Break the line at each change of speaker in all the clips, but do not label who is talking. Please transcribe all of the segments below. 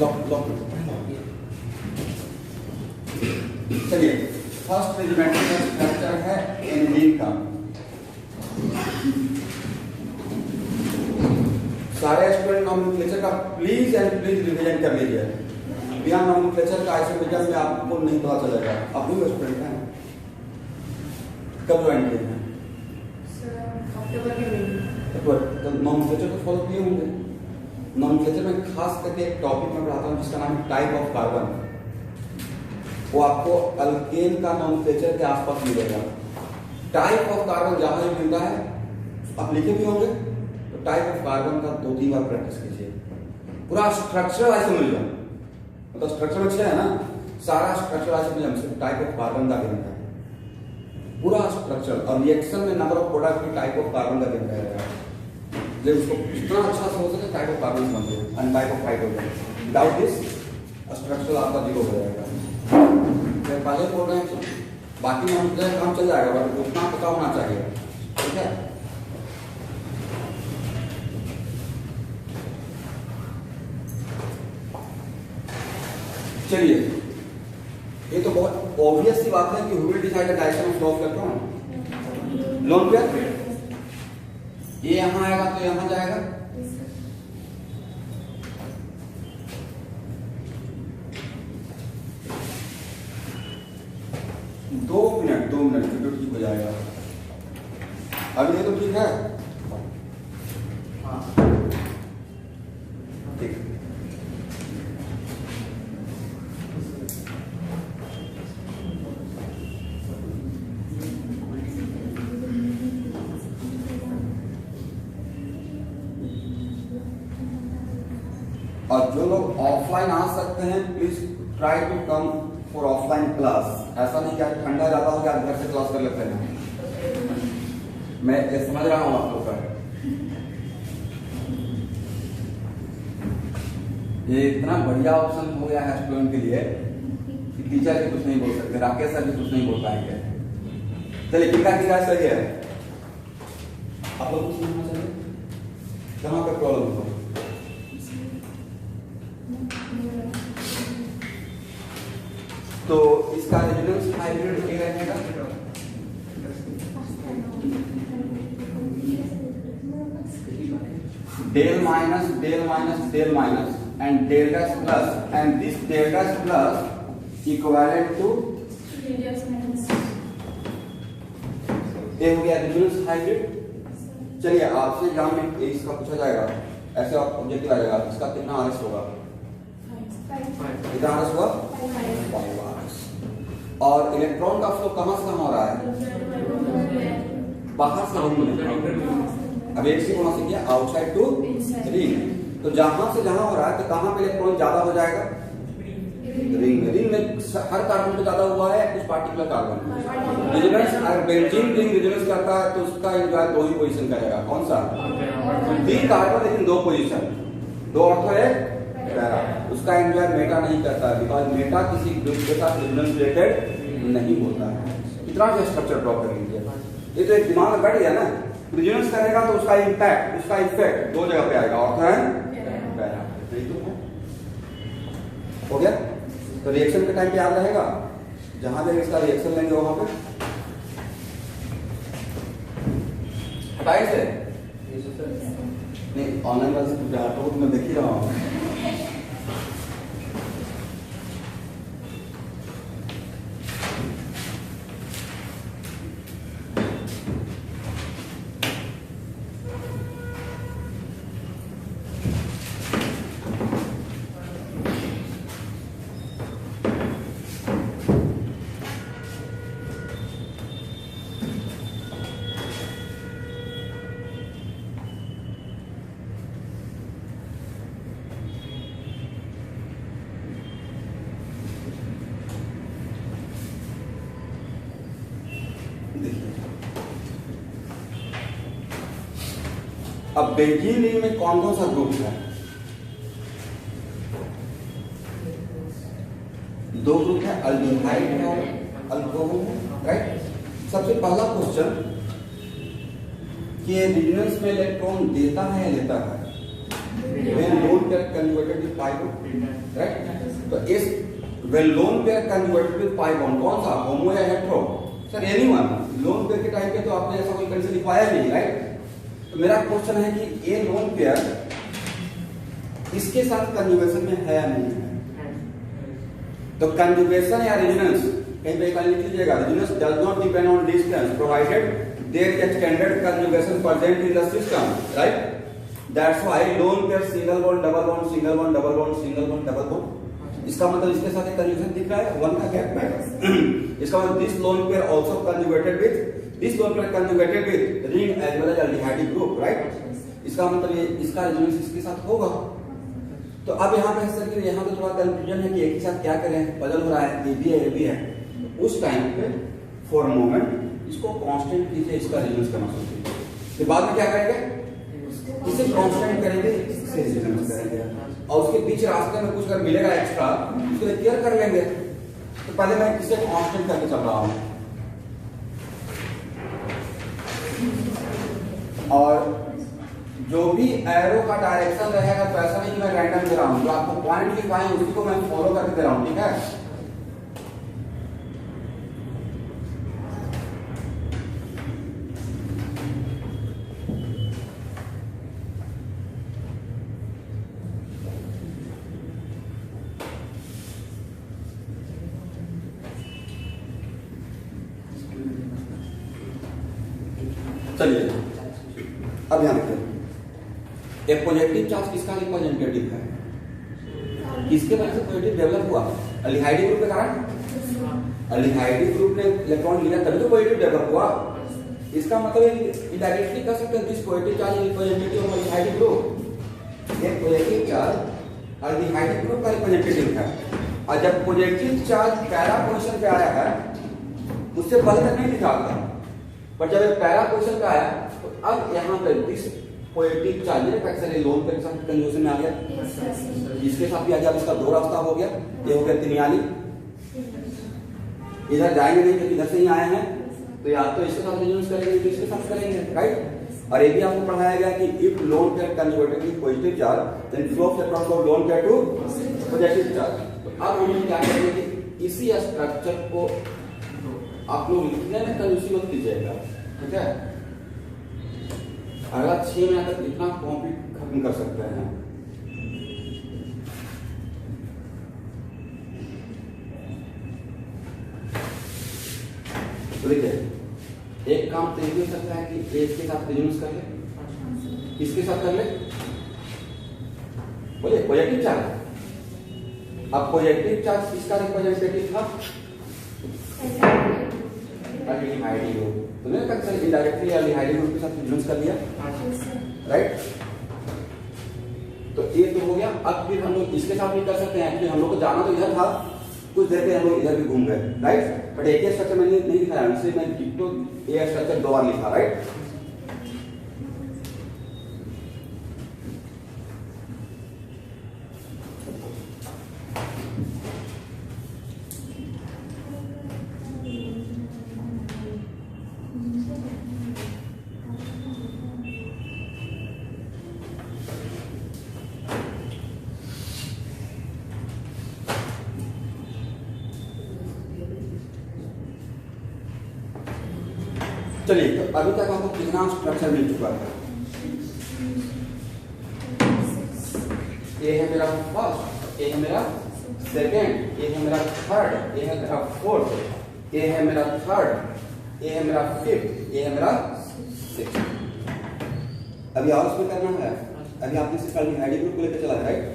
Lock. चलिए, first regimental का structure है एंजीन का। सारे स्टूडेंट नॉमेनक्लेचर का प्लीज एंड प्लीज रिवीजन कर लीजिए। बिना नॉमेनक्लेचर का आइसोमेरिज्म में आपको नहीं पता चलेगा। आप भी स्टूडेंट हैं, कब ज्वाइन किए हैं?
अक्टूबर के महीने।
तो नॉमेनक्लेचर को फॉलो किए होंगे। नॉमेनक्लेचर में खास करके एक टॉपिक मैं पढ़ाता हूँ जिसका नाम है टाइप ऑफ कार्बन। वो आपको अल्केन का नॉमेनक्लेचर के आसपास मिलेगा। टाइप ऑफ कार्बन जहां भी मिलता है आप लिखे भी होंगे, तो टाइप ऑफ कार्बन का 2-3 बार प्रैक्टिस कीजिए। पूरा स्ट्रक्चर आइसोमेरिज्म, मतलब स्ट्रक्चर में है ना, सारा स्ट्रक्चर आइसोमेरिज्म सिर्फ टाइप ऑफ कार्बन का गिनता है। पूरा स्ट्रक्चर और रिएक्शन में नंबर ऑफ प्रोडक्ट की टाइप ऑफ कार्बन का गिनता है। जब उसको इतना अच्छा से हो सके टाइप ऑफ कार्बन समझिए and type of hydrogen. Without this structure आपका जीरो हो जाएगा। पहले बोल रहे हैं तो बाकी हम काम चल जाएगा, बट उतना पता होना चाहिए। ठीक है, चलिए, ये तो बहुत ऑब्वियस सी बात है कि who will decide the direction of flow of electron. Lone pair ये यहां आएगा तो यहां जाएगा। दो मिनट वीडियो ठीक हो जाएगा। अब ये तो ठीक है। हाँ ठीक। और जो लोग ऑफलाइन आ सकते हैं please try to come for offline class. ऐसा नहीं कि ठंडा ज्यादा हो गया घर से क्लास कर लेते हैं। मैं समझ रहा हूं आप लोग का। ये इतना बढ़िया ऑप्शन हो गया है स्टूडेंट के लिए कि टीचर भी कुछ नहीं बोल सकते, राकेश सर भी कुछ नहीं बोल पाएंगे। चलिए, कितना की राय सही है? आप लोग कुछ समझना चाहिए कहां पर प्रॉब्लम हो। तो इसका रेजोनेंस हाइब्रिड क्या रहेगा? Del minus del minus del minus and del dash plus and this del dash plus equivalent to ये हो गया रेजोनेंस हाइब्रिड। चलिए, आपसे एग्जाम में इसका पूछा जाएगा, ऐसे आप ऑब्जेक्टिव आ जाएगा, इसका कितना आरएस होगा? कितना आरएस होगा? 5 आरएस। और इलेक्ट्रॉन का फ्लो कहां से कहां हो रहा है? बाहर से अंदर। अब एक से कौन से किया? Outside to ring. तो जहां से जहां हो रहा है तो कहां पे इलेक्ट्रॉन ज्यादा हो जाएगा? रिंग में हर कार्बन पे ज्यादा हुआ है कुछ पार्टिकुलर कार्बन। रेजोनेंस, अगर बेंजीन रिंग रेजोनेंस करता है तो उसका एंजॉय 2 ही पोजीशन करेगा। कौन सा? 3 कार्बन लेकिन 2 पोजीशन, 2 ऑर्थो है पैरा। उसका एंजॉय मेटा नहीं करता है बिकॉज मेटा किसी ग्रुप के साथ रेजोनेंस रिलेटेड नहीं होता है। इतना भी स्ट्रक्चर ड्रॉ कर लीजिए। ये तो एक दिमाग में बैठ गया ना। रेजोनेंस करेगा तो उसका इंपैक्ट, उसका इफेक्ट 2 जगह पे आएगा, ऑर्थो है पैरा। हो गया। तो रिएक्शन के टाइम पे याद रहेगा, जहां पे इसका रिएक्शन लेंगे वहां पे हटाए से नहीं, ऑनलाइन वाले से मैं देख ही रहा हूं। अब बेंजीन रिंग में कौन कौन सा ग्रुप है? 2 ग्रुप है, अल्डिहाइड है और अल्कोहल है, राइट। सबसे पहला क्वेश्चन कि रेजोनेंस में इलेक्ट्रॉन देता है या लेता है? When lone pair converted with pi bond, right? तो इस well loan pair conjugated with pi bond कौन सा, होमो या hetero? Sir anyone. Lone pair के टाइम पे तो आपने ऐसा कोई कंडीशन लिखवाया नहीं, राइट? तो मेरा क्वेश्चन है कि ये लोन पेयर इसके साथ कंजुगेशन में है या नहीं है? तो कंजुगेशन या रेजोनेंस कहीं पे लिख लीजिएगा, resonance does not depend on distance provided there extended conjugation present in the system, right? That's why lone pair single bond double bond single bond double bond single bond double bond, इसका मतलब इसके साथ एक conjugation दिख रहा है, one का gap है। इसका मतलब this lone pair also conjugated with this lone pair conjugated with ring as well as aldehyde group, right? इसका मतलब ये इसका रेजोनेंस इसके साथ होगा। तो अब यहाँ पे सर कि यहाँ तो थोड़ा कंफ्यूजन है कि एक ही साथ क्या करें, बदल हो रहा है, ए भी है, ए भी है। तो उस टाइम पे फॉर मोमेंट इसको कांस्टेंट कीजिए, इसका रेजोनेंस करना सोचिए, फिर बाद में क्या करेंगे, इसे कांस्टेंट करेंगे, इससे रेजोनेंस करेंगे, और उसके बीच रास्ते में कुछ अगर मिलेगा एक्स्ट्रा उसको क्लियर कर लेंगे। तो पहले मैं इसे कांस्टेंट करके चल रहा हूँ, और जो भी एरो का डायरेक्शन रहेगा तो ऐसा नहीं कि मैं रैंडम दे रहा हूं, जो आपको पॉइंट लिखवाए उसी को मैं फॉलो करके दे रहा हूं, ठीक है? चलिए अब यहां देखते हैं, एक पॉजिटिव चार्ज किसका रिप्रेजेंटेटिव है, किसके वजह से पॉजिटिव डेवलप हुआ, एल्डिहाइड ग्रुप के कारण। एल्डिहाइड ग्रुप ने इलेक्ट्रॉन लिया तभी तो पॉजिटिव डेवलप हुआ। इसका मतलब इनडायरेक्टली कह सकते हैं this positive charge representative of aldehyde group. ये पॉजिटिव चार्ज एल्डिहाइड ग्रुप का रिप्रेजेंटेटिव है, और जब पॉजिटिव चार्ज पैरा पोजीशन पे आया है उससे पहले तक नहीं लिखा था, पर जब पैरा पोजीशन पे आया तो अब यहाँ पे this positive charge actually loan पे साथ कंजूशन में आ गया, इसके साथ भी आ गया, इसका दो रास्ता हो गया, ये हो गया तिनियाली। इधर जाएंगे नहीं क्योंकि इधर से ही आए हैं, तो या तो इसके साथ यूज करेंगे तो इसके साथ करेंगे, राइट? और ये भी आपको पढ़ाया गया कि if lone pair conjugated with positive charge then flows across from lone pair to positive charge. तो अब हम क्या करेंगे कि इसी स्ट्रक्चर को आप लोग लिखने में कंजूसी मत कीजिएगा, ठीक है? अगला 6 महीने तक इतना कॉपी खत्म कर सकते हैं। तो देखिए एक काम तो ये हो सकता है कि एज के साथ यूज कर ले, किसके साथ कर ले, बोलिए पॉजिटिव चार्ज। अब पॉजिटिव चार्ज किसका रिप्रेजेंटेटिव था, एल्डिहाइड ग्रुप। तो मैंने कहा सर इनडायरेक्टली एल्डिहाइड ग्रुप के साथ यूज कर लिया, राइट? तो ये तो हो गया। अब फिर हम लोग इसके साथ भी कर सकते हैं, क्योंकि हम लोग को जाना तो इधर था, कुछ देर पे हम लोग इधर भी घूम गए, राइट? बट एक ही स्ट्रक्चर मैंने नहीं दिखाया, इसलिए मैं डिक्टो ये स्ट्रक्चर 2 बार लिखा, राइट? चलिए तो अभी तक आपको कितना स्ट्रक्चर मिल चुका है? ये है मेरा फर्स्ट, ये है मेरा सेकेंड, ये है मेरा थर्ड, ये है मेरा फोर्थ, ये है मेरा थर्ड, ये है मेरा फिफ्थ, ये है मेरा सिक्स्थ। अभी और उसमें करना है, अभी आपने सिर्फ एल्डिहाइड ग्रुप को लेकर चला है, राइट?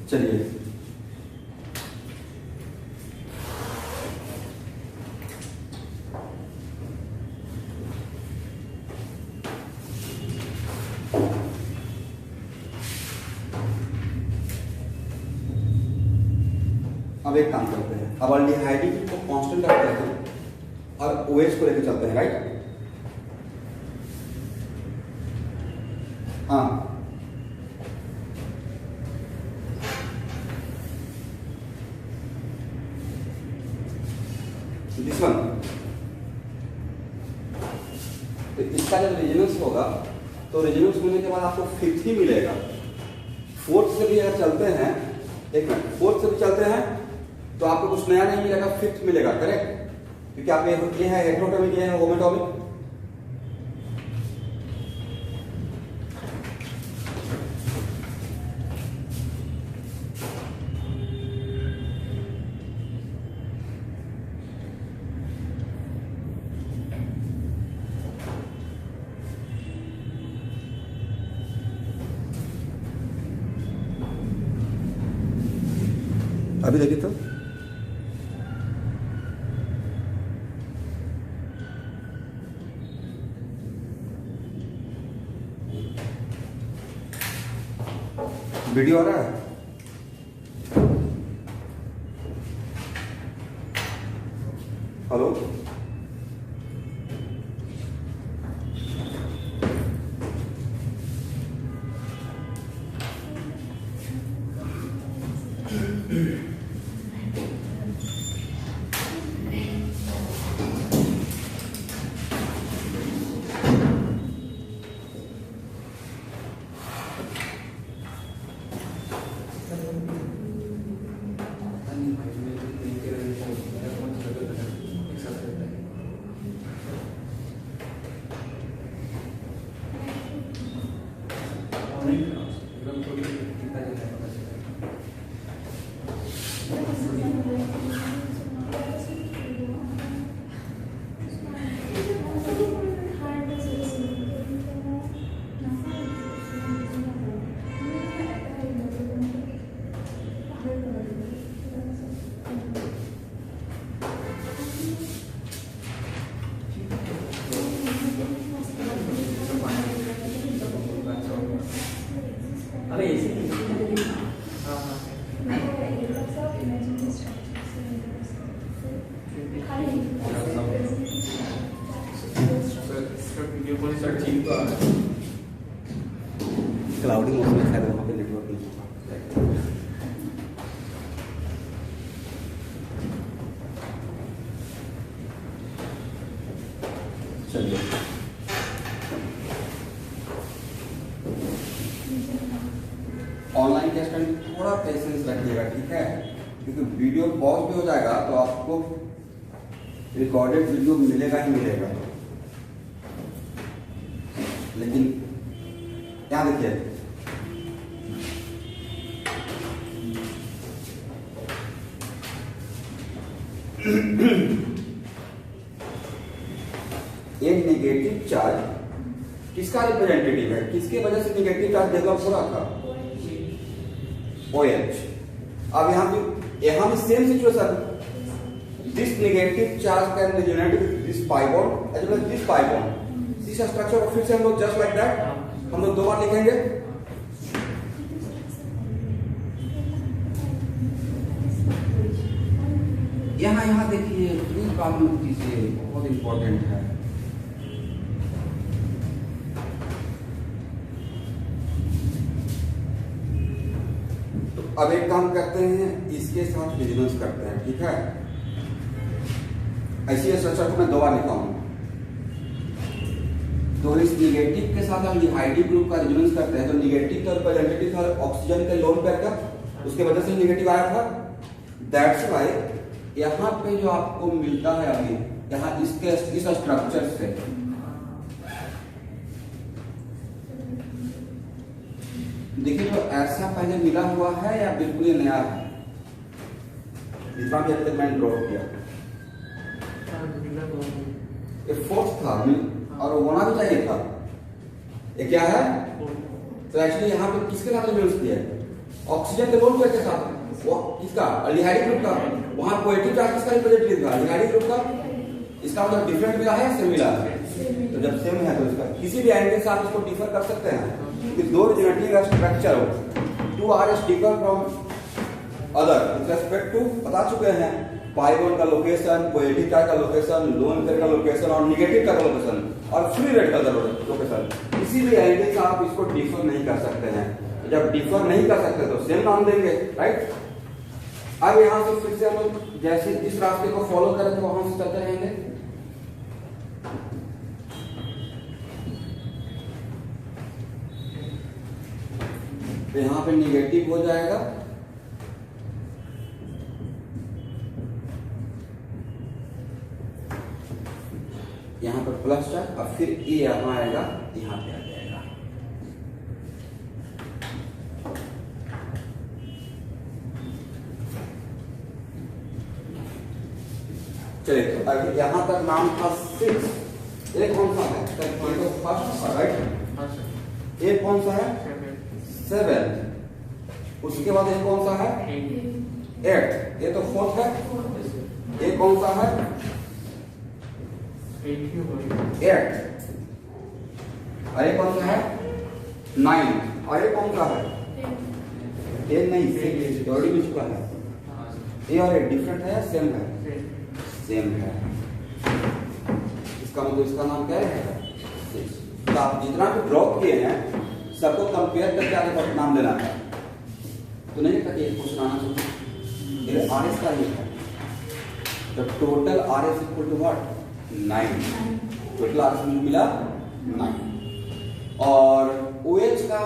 चलिए अब एक काम करते हैं, अब एल्डिहाइड को कांस्टेंट रखते हैं और ओएच को लेकर चलते हैं, राइट? हाँ दिस वन। तो इसका जब रेजोनेंस होगा तो रेजोनेंस होने के बाद आपको फिफ्थ ही मिलेगा। फोर्थ से भी अगर चलते हैं, एक मिनट, फोर्थ से भी चलते हैं तो आपको कुछ नया नहीं मिलेगा, फिफ्थ मिलेगा, करेक्ट? क्योंकि आप ये है हेटेरोटॉमिक, ये है होमोटॉमिक। अभी देखिए तो वीडियो आ रहा है। हेलो, क्लाउडी मौसम में शायद वहाँ पे नेटवर्क नहीं होगा। चलिए, ऑनलाइन टेस्ट में थोड़ा पेशेंस रखिएगा, ठीक है? क्योंकि वीडियो पॉज भी हो जाएगा तो आपको रिकॉर्डेड वीडियो मिलेगा ही मिलेगा। लेकिन क्या देखिए, एक नेगेटिव चार्ज किसका रिप्रेजेंटेटिव है? किसके वजह से नेगेटिव चार्ज डेवलप हो रहा था? OH। अब यहां भी same situation, this negative charge can resonate with this pi bond as well as this pi bond. This structure और फिर से हम लोग जस्ट लाइक दैट हम लोग दो बार लिखेंगे। यहाँ देखिए, प्लीज प्रॉब्लम कीजिए, बहुत इंपॉर्टेंट है। तो अब एक काम करते हैं, इसके साथ रेजोनेंस करते हैं, ठीक है? ऐसी स्ट्रक्चर को मैं दो बार लिखा हूं। तो इस निगेटिव के साथ हम हाइड्रोजन ग्रुप का रेजोनेंस करते हैं तो निगेटिव का रिप्रेजेंटेटिव था ऑक्सीजन के लोन पेयर का, उसके वजह से निगेटिव आया था। दैट्स व्हाई यहाँ पे जो आपको मिलता है अभी यहाँ इसके इस स्ट्रक्चर से देखिए, जो ऐसा पहले मिला हुआ है या बिल्कुल ही नया है? जितना भी अब तक मैंने ड्रॉ किया ये फोर्थ था और होना भी चाहिए था। ये क्या है? तो एक्चुअली यहाँ पे किसके साथ रेजोनेंस किया है? ऑक्सीजन के लोन पेयर के साथ। वो किसका? अल्डिहाइड ग्रुप का। वहां पॉजिटिव चार्ज किसका रिप्रेजेंटेटिव था? अल्डिहाइड ग्रुप का। इसका मतलब डिफरेंट मिला है, सेम मिला है? तो जब सेम है तो इसका किसी भी एंगल से आप इसको डिफर कर सकते हैं, क्योंकि दो रिजोनेटिंग स्ट्रक्चर हो, two are differ from other with respect to, बता चुके हैं, पाई बॉन्ड का लोकेशन, पॉजिटिव चार्ज का लोकेशन, लोन पेयर का लोकेशन और निगेटिव का लोकेशन और फ्री रेड का लोकेशन। किसी भी एंगल से आप इसको डिफर नहीं कर सकते हैं। जब डिफर नहीं कर सकते तो सेम नाम देंगे, राइट? अब यहां से फिर से हम लोग जैसे इस रास्ते को फॉलो करें तो वहां से चलते रहेंगे। तो यहां पे निगेटिव हो जाएगा, यहां पर प्लस है और फिर ए यहां आएगा, यहां पे आ जाएगा। चलिए तो अभी यहां तक नाम था 6। एक कौन सा है? तो फर्स्ट राइट। एक कौन सा है? 7। उसके बाद एक कौन सा है? 8। ये तो फोर्थ है। एक कौन सा है? 8। और एक कौन सा है? 9। और एक कौन सा है? 10 नहीं, 6 ऑलरेडी मिल चुका है। ये और एक डिफरेंट है या सेम है? सेम है। इसका मतलब इसका नाम क्या है? 6। तो आप जितना भी ड्रॉ किए हैं सबको कंपेयर करके आगे पर नाम देना है। तो नहीं था कि क्वेश्चन आना चाहिए। ये आर एस का ही है। तो total R S equal to what? 9। Total R S मिला 9। और ओ एच का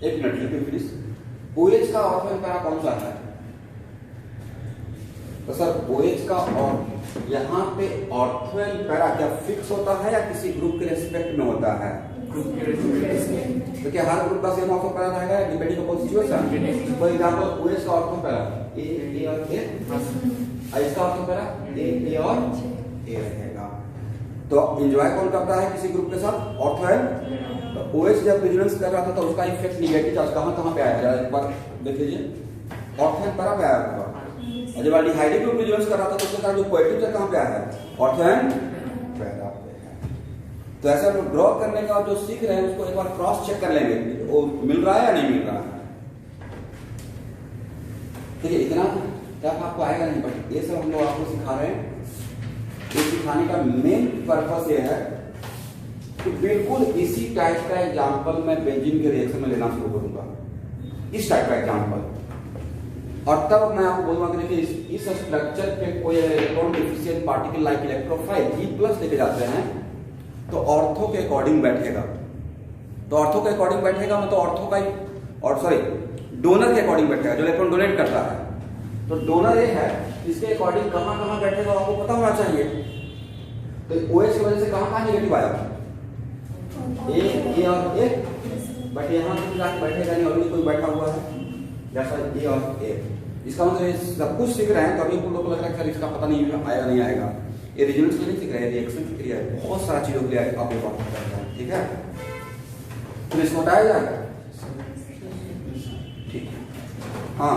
एक मिनट लेके फिनिश। ओ एच का ऑर्थो पैरा कौन सा है? तो सर ओ एच का और यहाँ पे ऑर्थो पैरा क्या फिक्स होता है या किसी ग्रुप के रेस्पेक्ट में होता है? तो क्या हर ग्रुप का सेम ऑर्थो पैरा रहेगा depending upon situation? For example O H का ऑर्थो पैरा ए और ए, इसका ऑर्थो पैरा ए और ए रहेगा। तो एंजॉय कौन करता है किसी ग्रुप के साथ? ऑर्थो है। तो ओएच जब रेजोनेंस कर रहा था तो उसका इफेक्ट निगेटिव चार्ज कहां पे आया? एक बार देख लीजिए। ऑर्थो पैरा पे आया होगा। और जब एल्डिहाइड ग्रुप रेजोनेंस कर रहा था तो उसका जो पॉजिटिव चार्ज कहां पे आया है? ऑर्थो पैरा पे है। तो ऐसा लोग ड्रॉ करने का जो सीख रहे हैं उसको एक बार क्रॉस चेक कर लेंगे वो मिल रहा है या नहीं मिल रहा है। ठीक है, इतना टफ आपको आएगा नहीं, बट ये सब हम लोग आपको सिखा रहे हैं। ये सिखाने का मेन पर्पस ये है कि बिल्कुल इसी टाइप का एग्जांपल मैं बेंजीन के रिएक्शन में लेना शुरू करूंगा, इस टाइप का एग्जांपल। और तब मैं आपको बोलूंगा कि देखिए इस स्ट्रक्चर पे कोई electron deficient particle like electrophile G+ लेके जाते हैं तो ऑर्थो के अकॉर्डिंग बैठेगा। तो ऑर्थो के अकॉर्डिंग बैठेगा मतलब ऑर्थो का और सॉरी डोनर के अकॉर्डिंग बैठेगा जो इलेक्ट्रॉन डोनेट करता है। तो डोनर ये है इसके अकॉर्डिंग कहां कहां बैठेगा आपको पता होना चाहिए। तो OH की वजह से कहां कहां नेगेटिव आया? ए और ए, बट यहां पे जाके बैठेगा नहीं, ऑलरेडी कोई बैठा हुआ है जैसा ए और ए। इसका मतलब सब कुछ सीख रहे हैं तो अभी हम लोग को लग रहा है सर इसका पता नहीं आएगा नहीं आएगा। ये रिजल्ट्स के लिए सीख रहे हैं, रिएक्शन की क्रिया है, बहुत सारा चीजों के लिए आप ये बात कर रहे हैं। ठीक है, तो इसको बताया जाएगा। ठीक है, हाँ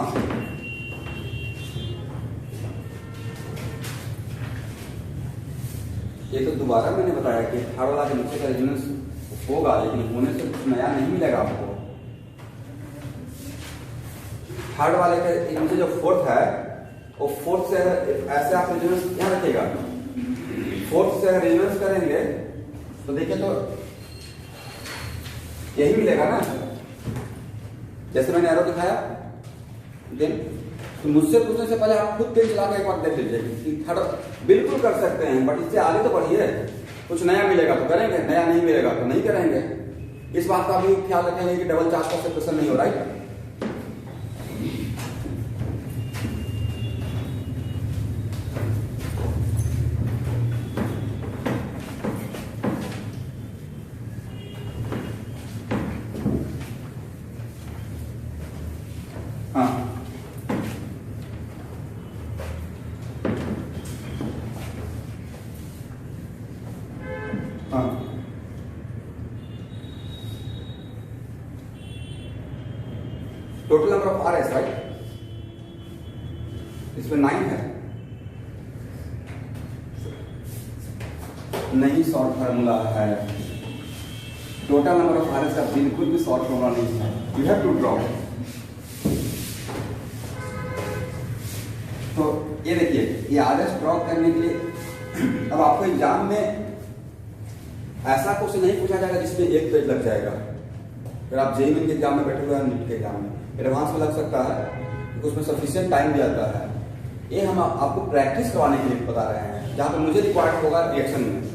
ये तो दोबारा मैंने बताया कि हर वाला के नीचे का रेजोनेंस होगा लेकिन होने से कुछ नया नहीं मिलेगा आपको। थर्ड वाले के नीचे जो फोर्थ है वो फोर्थ से ऐसे आप रेजोनेंस यहाँ रखिएगा। फोर्थ से रेजोनेंस करेंगे तो देखिए तो यही मिलेगा ना, जैसे मैंने एरो दिखाया। देन तो मुझसे पूछने से पहले आप खुद पेज चला कर एक बार देख लीजिए कि थर्ड बिल्कुल कर सकते हैं, बट इससे आगे तो बढ़िए। कुछ नया मिलेगा तो करेंगे, नया नहीं मिलेगा तो नहीं करेंगे। इस बात का भी ख्याल रखेंगे कि डबल चार्ज का सेपरेशन नहीं हो रहा है। हाँ हाँ total number of R S right, इसमें 9 है। नहीं शॉर्ट फार्मूला है, total number of R S का बिल्कुल भी शॉर्ट फार्मूला नहीं है। You have to draw. तो ये देखिए ये आर एस ड्रॉ करने के लिए अब आपको एग्जाम में ऐसा क्वेश्चन नहीं पूछा जाएगा जिसमें एक पेज लग जाएगा। फिर आप जेईई के एग्जाम में बैठे हुए हैं, नीट के एग्जाम में एडवांस में लग सकता है, उसमें सफिशिएंट टाइम दिया जाता है। ये हम आपको प्रैक्टिस करवाने के लिए बता रहे हैं, जहां पर मुझे रिक्वायर्ड होगा रिएक्शन में।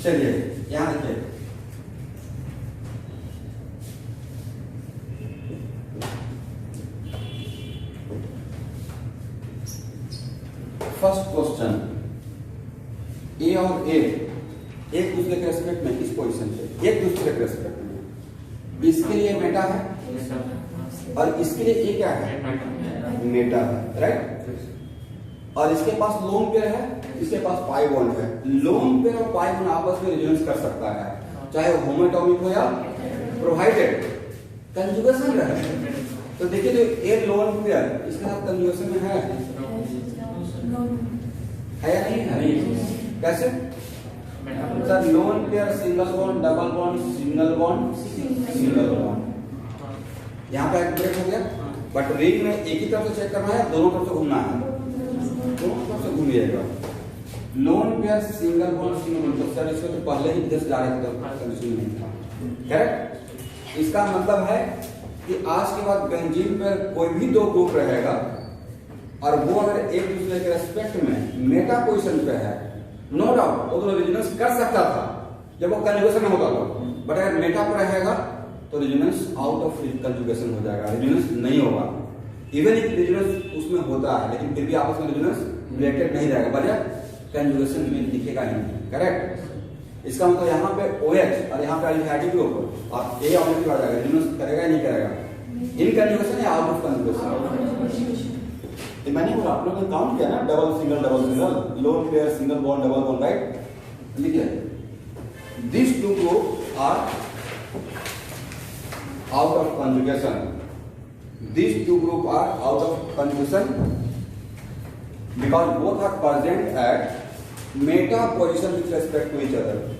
चलिए यहां देखिए, फर्स्ट क्वेश्चन, ए और ए एक दूसरे के रेस्पेक्ट में इस पोजीशन पे एक दूसरे के रेस्पेक्ट में, इसके लिए मेटा है और इसके लिए ए क्या है, मेटा है, राइट। और इसके पास लोन पेयर है, इसके पास पाई बॉन्ड है। लोन पेयर और पाई बॉन्ड आपस में रेजोनेंस कर सकता है, चाहे वो होमोएटॉमिक हो या प्रोवाइडेड कंजुगेशन रहे। तो देखिए जो ए लोन पेयर इसके साथ कंजुगेशन में है या नहीं है? कैसे sir? Loan pair single bond, double bond, single bond, single bond. यहाँ पे ब्रेक हो गया, बट रिंग में एक ही तरफ से चेक करना है, दोनों तरफ से घूमना है, दोनों तरफ से घूमिएगा। Lone pair single bond, single bond, तो सर इसमें तो पहले ही 10 जा रहे थे, कंडीशन नहीं था, करेक्ट। इसका मतलब है कि आज के बाद बेंजीन पर कोई भी दो ग्रुप रहेगा और वो अगर एक दूसरे के रेस्पेक्ट में मेटा पोजीशन पे है, नो डाउट वो तो रेजोनेंस कर सकता था जब वो कंजुगेशन में होता था, बट अगर मेटा पर रहेगा तो रेजोनेंस आउट ऑफ कंजुगेशन हो जाएगा, रेजोनेंस नहीं होगा। इवन इफ रेजोनेंस उसमें होता है लेकिन फिर भी आपस में रेजोनेंस रिलेटेड नहीं रहेगा, बजाय कंजुगेशन में दिखेगा ही नहीं, करेक्ट। इसका मतलब यहाँ पे OH और यहाँ पे अल्डिहाइड ग्रुप और ए ऑलरेडी बढ़ जाएगा, रेजोनेंस करेगा या नहीं करेगा, इन कंजुगेशन या आउट ऑफ कंजुगेशन। मैंने बोला आप लोगों ने काउंट किया ना, double single, lone pair single bond, double bond, right. लिखिए this two group are out of conjugation, this two group are out of conjugation because both are present at meta position with respect to each other.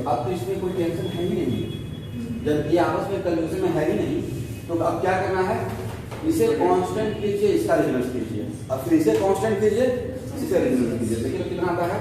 अब तो इसमें कोई tension है ही नहीं, जब ये आपस में कंफ्यूजन में है ही नहीं, तो अब क्या करना है, इसे कांस्टेंट कीजिए, इसका रेजोनेंस कीजिए, अब फिर इसे कांस्टेंट कीजिए, इसे रेजोनेंस कीजिए। देखिए तो कितना आता है,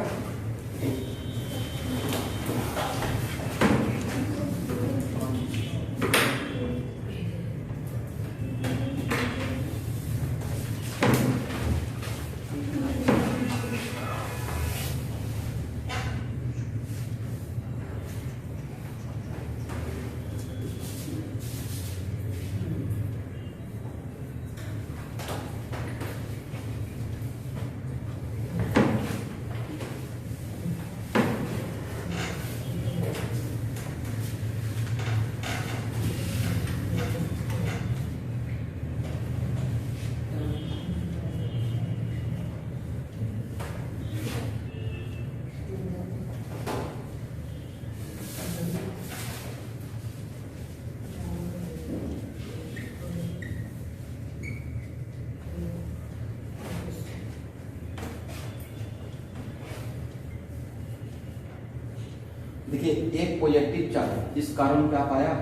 देखिए एक पॉजिटिव चार्ज इस कार्बन पे आप आया,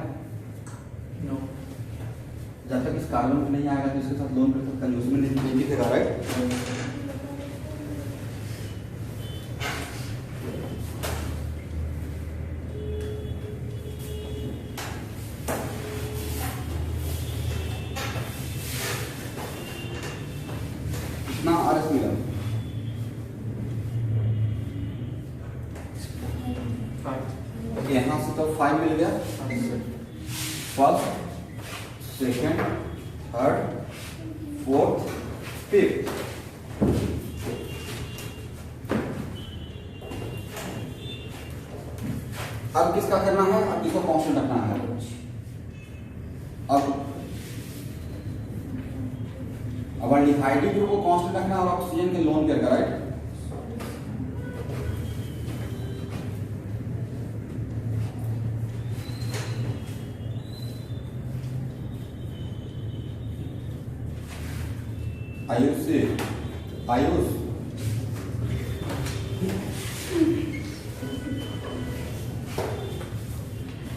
नो,
जब तक इस कार्बन पे नहीं आएगा तो इसके साथ लोन के साथ कंजूसमेंट नहीं दिखेगा, राइट। कितना RS मिला, यहाँ से तो 5 मिल गया, first, second, third, fourth, fifth. अब किसका करना है, अब इसको कांस्टेंट रखना है। अब अल्डिहाइड ग्रुप को कांस्टेंट रखना है और ऑक्सीजन के लोन पेयर का, राइट। आयुष से आयुष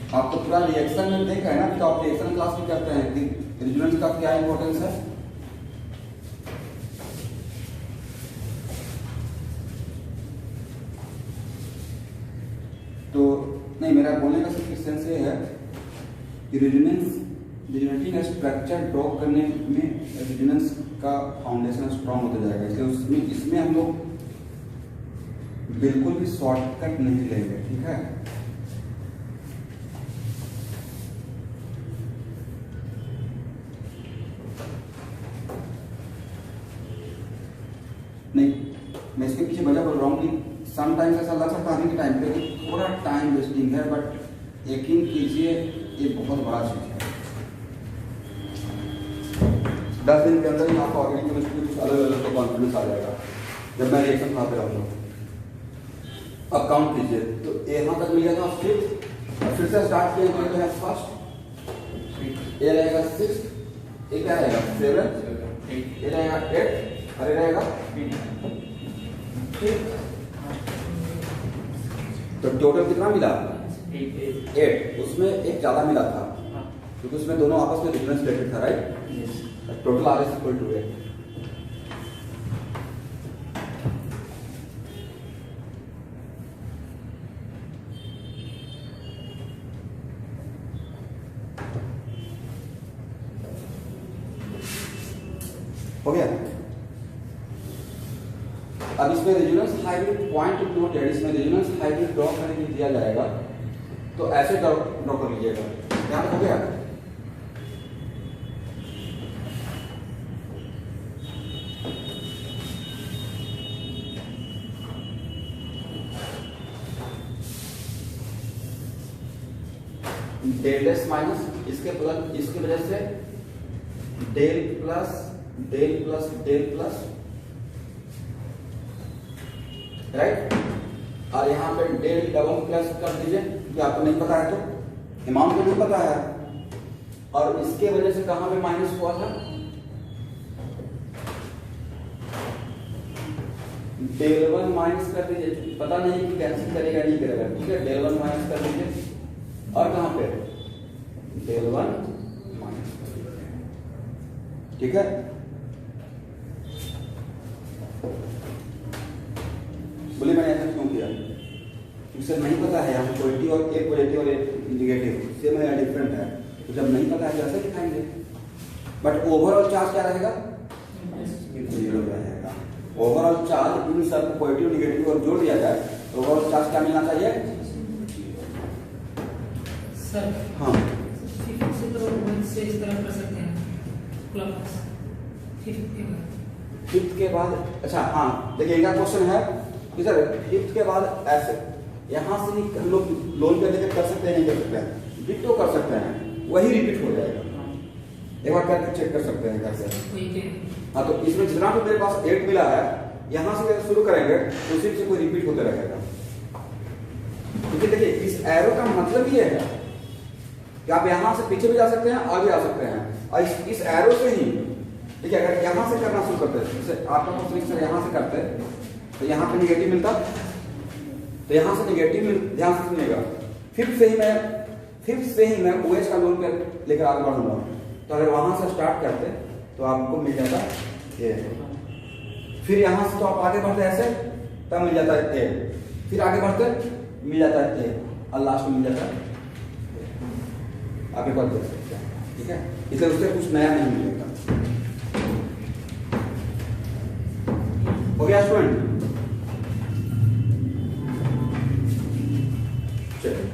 आप तो पूरा रिएक्शन में देखा है ना, तो आप रिएक्शन क्लास में करते हैं कि रेजोनेंस का क्या इंपॉर्टेंस है। तो नहीं, मेरा बोलने का सिर्फ सेंस ये है कि रेजोनेटिंग स्ट्रक्चर ड्रॉ करने में रेजोनेंस का फाउंडेशन स्ट्रॉन्ग होता जाएगा, इसलिए इसमें हम लोग बिल्कुल भी शॉर्टकट नहीं लेंगे, ठीक है। नहीं, मैं इसके पीछे वजह बोल रहा हूँ कि समटाइम्स ऐसा लग सकता है कि टाइम पे थोड़ा टाइम वेस्टिंग है, बट यकीन कीजिए ये बहुत बड़ा चीज है। 10 दिन के अंदर ही आपको ऑर्गेनिक केमिस्ट्री कुछ अलग अलग का कॉन्फिडेंस आ जाएगा जब मैं रिएक्शन बनाते रहूँगा। अब काउंट कीजिए, तो यहाँ तक मिल गया था फिफ्थ, और फिर से स्टार्ट किया तो है फर्स्ट, ये रहेगा सिक्स, ये क्या रहेगा सेवन, ये रहेगा एट, और ये रहेगा ठीक। तो टोटल कितना मिला? 8। उसमें एक ज्यादा मिला था क्योंकि उसमें दोनों आपस में डिफरेंस रिलेटेड था, right. Total R is equal to 8। हो गया। अब इसमें रेजोनेंस हाइब्रिड पॉइंट नोटेड, इसमें रेजोनेंस हाइब्रिड ड्रॉ करने के लिए दिया जाएगा, तो ऐसे ड्रॉ कर लीजिएगा। यहाँ तक हो गया। डेल एस माइनस इसके प्लस इसकी वजह से del plus del plus del plus, right. और यहाँ पे डेल डबल प्लस कर दीजिए क्योंकि आपको नहीं पता है, तो इमाम को नहीं पता है। और इसके वजह से कहां पे माइनस हुआ था? डेल वन माइनस कर दीजिए, पता नहीं कि कैंसिल करेगा नहीं करेगा, ठीक है। डेल वन माइनस कर दीजिए, और कहां पे डेल वन माइनस कर दीजिए, ठीक है। बोले मैंने ऐसा क्यों किया? क्योंकि नहीं पता है यहाँ पॉजिटिव और एक पॉजिटिव और एक निगेटिव सेम है या डिफरेंट है, तो जब नहीं पता है कैसे दिखाएंगे। बट ओवरऑल चार्ज क्या रहेगा? 0 रहेगा। ओवरऑल चार्ज इन सब पॉजिटिव निगेटिव और जोड़ दिया जाए तो ओवरऑल चार्ज क्या मिलना चाहिए?
सर
हाँ,
से इस तरह कर सकते हैं क्लॉकवाइज
फिफ्थ के बाद। अच्छा हाँ, देखिए इनका क्वेश्चन है कि सर फिफ्थ के बाद ऐसे यहाँ से नहीं हम लोग लोन पे लेकर कर सकते हैं, नहीं कर सकते हैं? डिटो कर सकते हैं, वही रिपीट हो जाएगा। एक बार करके चेक कर सकते हैं कैसे। हाँ, तो इसमें जितना भी मेरे पास 8 मिला है, यहाँ से शुरू करेंगे तो उसी से कोई रिपीट होते रहेगा। क्योंकि देखिए इस एरो का मतलब ये है कि आप यहाँ से पीछे भी जा सकते हैं, आगे आ सकते हैं, और इस एरो से ही देखिए अगर यहाँ से करना शुरू करते हैं, जैसे आपका क्वेश्चन सर यहाँ से करते हैं तो यहाँ पे निगेटिव मिलता, तो यहाँ से निगेटिव ध्यान से सुनिएगा। फिफ्थ से ही मैं OH का लोन कर लेकर आगे बढ़ूंगा, तो अगर वहां से स्टार्ट करते तो आपको मिल जाता ये, फिर यहाँ से तो आप आगे बढ़ते ऐसे तब मिल जाता है ए, फिर आगे बढ़ते मिल जाता है ए, और लास्ट में मिल जाता है। आप एक बार देख सकते हैं, ठीक है। इसलिए उससे कुछ नया नहीं मिलेगा। हो गया स्टूडेंट? चलिए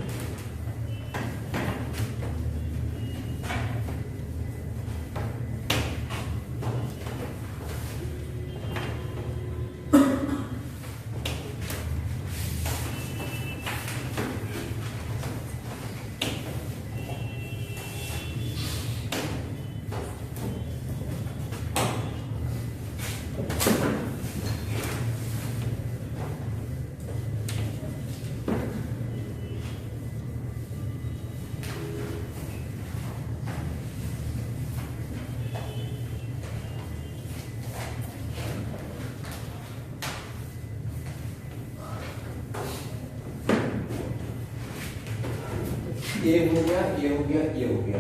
ए हो गया, ये हो गया, ये हो गया।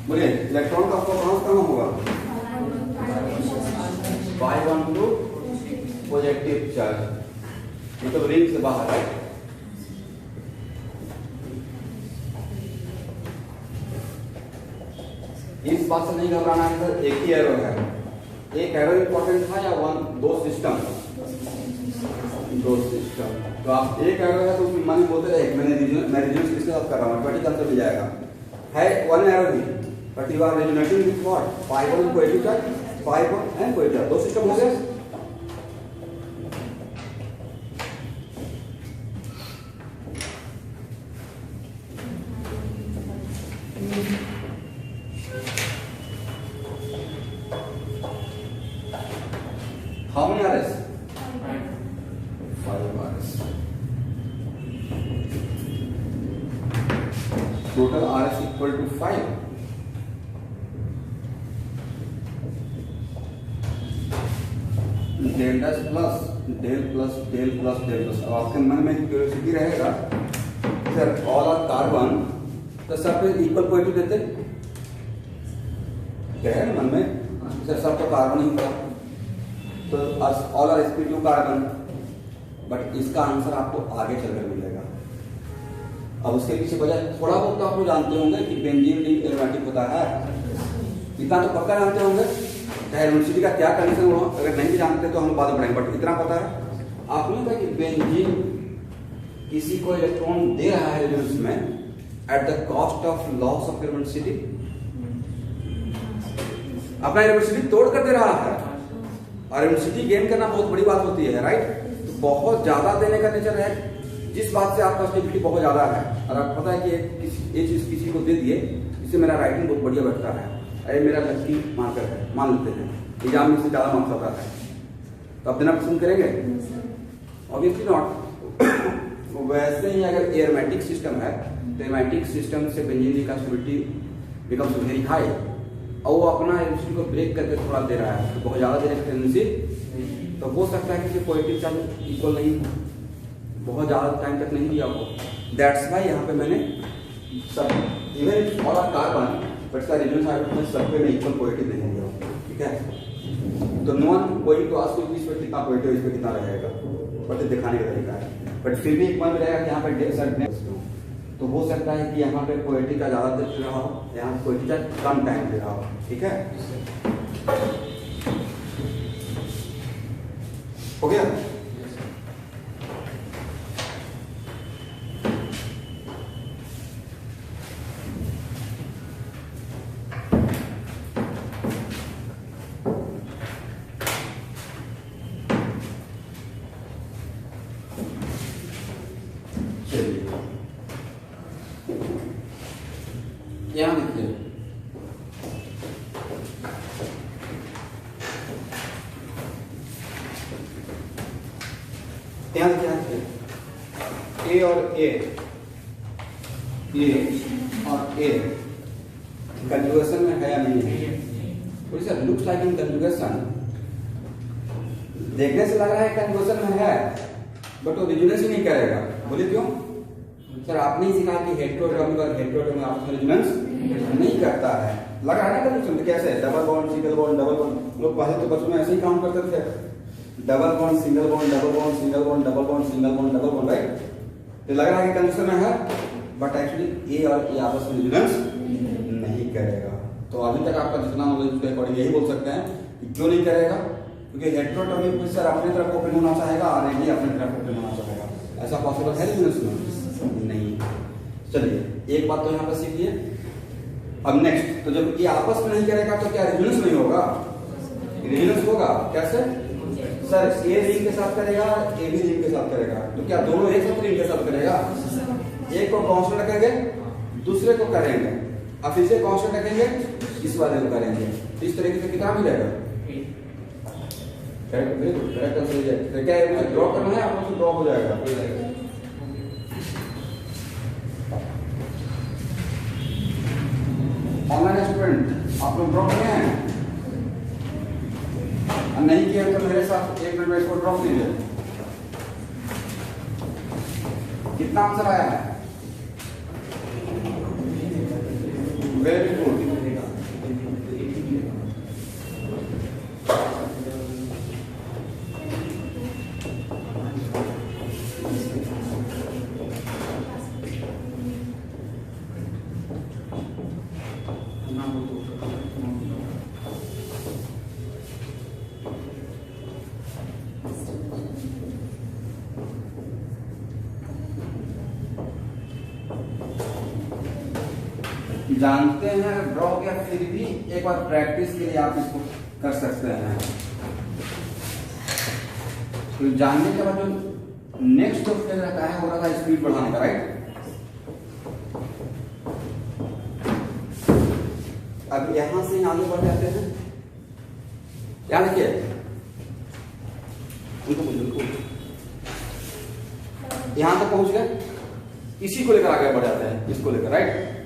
बोलिए इलेक्ट्रॉन का फोटॉन कहाँ होगा? y1 टू पॉजिटिव चार्ज, मतलब रिंग से बाहर है। इस बात से नहीं घबराना है सर, एक ही एरो है। एक एरो इंपॉर्टेंट था या दो सिस्टम? दो सिस्टम। तो आप एक एरो है तो उसमें मानी बोलते रहे मैं रिजल्ट किसके साथ कर रहा हूँ, 20 का आंसर मिल जाएगा। है वन एरो ही, but you are resonating with what? Fibre positive charge, fibre and positive, दो सिस्टम हो गए। How many RS? 5 RS. Total RS equal to 5. Del dash plus del plus del plus del plus. अब आपके मन में curiosity रहेगा sir all are carbon, तो सब पे इक्वल पॉजिटिव देते क्या है मन में? सर सब तो कार्बन ही था, तो all are sp2 carbon, but इसका आंसर आपको आगे चलकर मिलेगा। अब उसके पीछे वजह थोड़ा बहुत तो आप लोग जानते होंगे कि बेंजीन रिंग एरोमेटिक होता है, इतना तो पक्का जानते होंगे। चाहे यूनिवर्सिटी का क्या कंडीशन हो, अगर नहीं भी जानते तो हम बाद में पढ़ेंगे, बट इतना पता है आपने कहा कि बेंजीन किसी को इलेक्ट्रॉन दे रहा है रेजोनेंस में at the cost of loss of university. अपना यूनिवर्सिटी तोड़ कर दे रहा है, और यूनिवर्सिटी गेन करना बहुत बड़ी बात होती है, राइट? तो बहुत ज्यादा देने का नेचर है, जिस बात से आपका स्टेबिलिटी बहुत ज्यादा है, और आपको पता है कि ये चीज किसी को दे दिए, इससे मेरा राइटिंग बहुत बढ़िया बैठता है, अरे मेरा लक्की मार्कर है, मान लेते हैं एग्जाम में इससे ज्यादा मार्क्स आता है, तो आप देना पसंद करेंगे? Obviously not. वैसे ही अगर एरोमेटिक सिस्टम है तो एरोमेटिक सिस्टम से बेंजीन का स्टेबिलिटी बिकम्स वेरी हाई, और वो अपना एरोमेटिक को ब्रेक करके थोड़ा दे रहा है, तो बहुत ज्यादा देने की टेंडेंसी तो हो सकता है कि पॉजिटिव चार्ज इक्वल नहीं, बहुत ज्यादा टाइम तक नहीं दिया हो। दैट्स वाई यहाँ पे मैंने सब even all are carbon but इसका रीजन साइड में सब पे मैं इक्वल पॉजिटिव नहीं दिया, ठीक है? तो नॉन कोई तो आज इस पे कितना पॉजिटिव, इस पे कितना रहेगा, बट दिखाने का तरीका है, बट फिर भी एक मन में रहेगा कि यहाँ पे सर्टनेस तो हो सकता है कि यहाँ पे पॉजिटिव का ज्यादा दे रहा हो, यहाँ पे पॉजिटिव का कम टाइम दे रहा हो, ठीक है? हो गया? यहाँ देखिए ए और ए कंजुगेशन में है या नहीं है? Sir looks like in conjugation, देखने से लग रहा है कंजुगेशन में है, बट वो रेजोनेंस ही नहीं करेगा। बोलिए क्यों? सर आपने ही सिखा कि हेटेरोटॉमिक और हेटेरोटॉमिक आपस में रेजोनेंस नहीं करता है, लग रहा है ना कंजुगेशन कैसे? Double bond single bond double bond, लोग पहले तो बस में ऐसे ही काम करते थे, double bond single bond double bond single bond double bond single bond double bond, right? तो लग रहा है कि कंजुगेशन में है, बट एक्चुअली ए और ए आपस में रेजोनेंस नहीं करेगा। तो अभी तक आपका जितना नॉलेज के अकॉर्डिंग यही बोल सकते हैं कि क्यों नहीं करेगा, क्योंकि हेटेरोटॉमिक में सर अपनी तरफ ओपन होना चाहेगा और ए अपनी तरफ ओपन होना चाहेगा, ऐसा पॉसिबल है रेजोनेंस में? नहीं। चलिए एक बात तो यहाँ पर सीख लिए। अब नेक्स्ट, तो जब ये आपस में नहीं करेगा तो क्या रेजोनेंस नहीं होगा? रेजोनेंस होगा। कैसे? सर ए रिंग के साथ करेगा, ए भी रिंग के साथ करेगा, तो क्या दोनों एक साथ रिंग के साथ करेगा? एक को कांस्टेंट रखेंगे, दूसरे को करेंगे, अब फिर से कांस्टेंट रखेंगे, इस वाले को करेंगे, इस तरीके से कितना मिलेगा? करेक्ट आंसर है। क्या ड्रॉ करना है आपको? ड्रॉ हो जाएगा। ऑनलाइन स्टूडेंट आप लोग ड्रॉ किए हैं? नहीं किया तो मेरे साथ 1 मिनट में इसको ड्रॉप कीजिए। कितना आंसर आया है? Very good. जानते हैं ड्रॉ किया, फिर भी एक बार प्रैक्टिस के लिए आप इसको कर सकते हैं। तो जानने के बाद जो नेक्स्ट जो फेज रहता है वो रहता है स्पीड बढ़ाने का, राइट। अब यहां से आगे बढ़ जाते हैं। याद रखिए उनको यहां तक पहुंच गए, इसी को लेकर आगे बढ़ जाते हैं, इसको लेकर, राइट।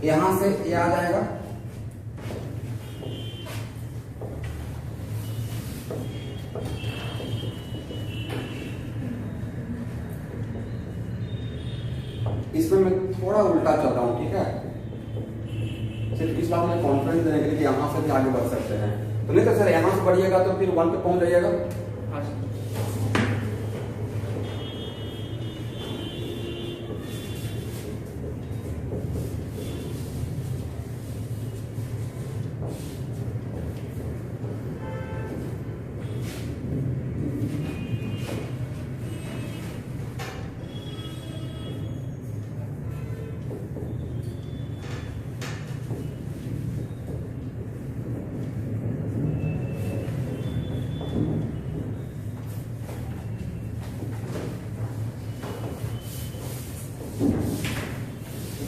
यहां से ये आ जाएगा, इसमें मैं थोड़ा उल्टा चल रहा हूं, ठीक है। सिर्फ इस बात में कॉन्फिडेंस देने के लिए कि यहां से भी आगे बढ़ सकते हैं। तो नहीं तो सर यहां से बढ़िएगा तो फिर 1 पे पहुंच जाइएगा।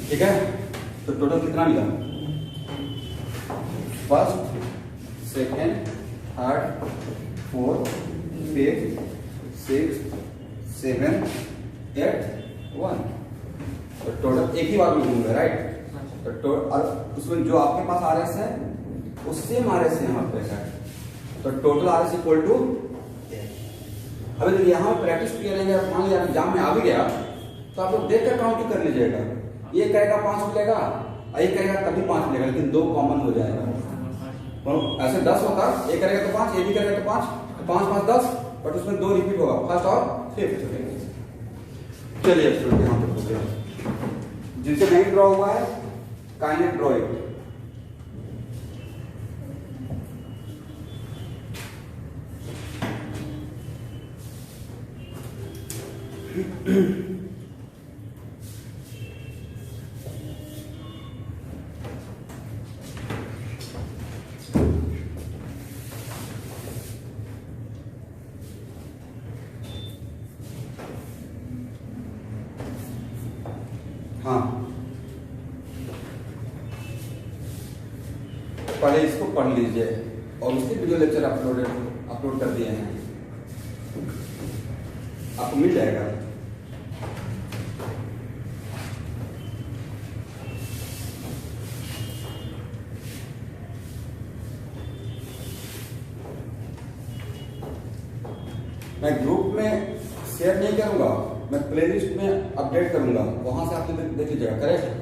ठीक है, तो टोटल कितना मिला? First, second, third, fourth, fifth, sixth, 7, 8, 1। तो टोटल एक ही बार में घूम गए, राइट। तो और उसमें जो आपके पास RS है वो सेम RS यहाँ पे है, तो टोटल RS इक्वल टू। अभी यहाँ प्रैक्टिस किए रहेंगे, मान लिया एग्जाम में आ भी गया तो आप लोग देख कर काउंट कर लीजिएगा। ये कहेगा 5 मिलेगा, ये कहेगा तभी 5 मिलेगा, लेकिन 2 कॉमन हो जाएगा। तो ऐसे 10 होता, ये करेगा तो 5, ये भी करेगा तो 5, तो 5 5 10, बट उसमें 2 रिपीट होगा, फर्स्ट और फिफ्थ। चलिए यहाँ पे हो गया। जिनसे नहीं ड्रॉ हुआ है काइंडली ड्रॉ इट। हाँ, पहले इसको पढ़ लीजिए और उसके वीडियो लेक्चर अपलोड कर दिए हैं, आपको मिल जाएगा। मैं ग्रुप में शेयर नहीं करूंगा, मैं प्लेलिस्ट में अपडेट करूंगा, वहां से आप देख लीजिएगा, करेक्ट।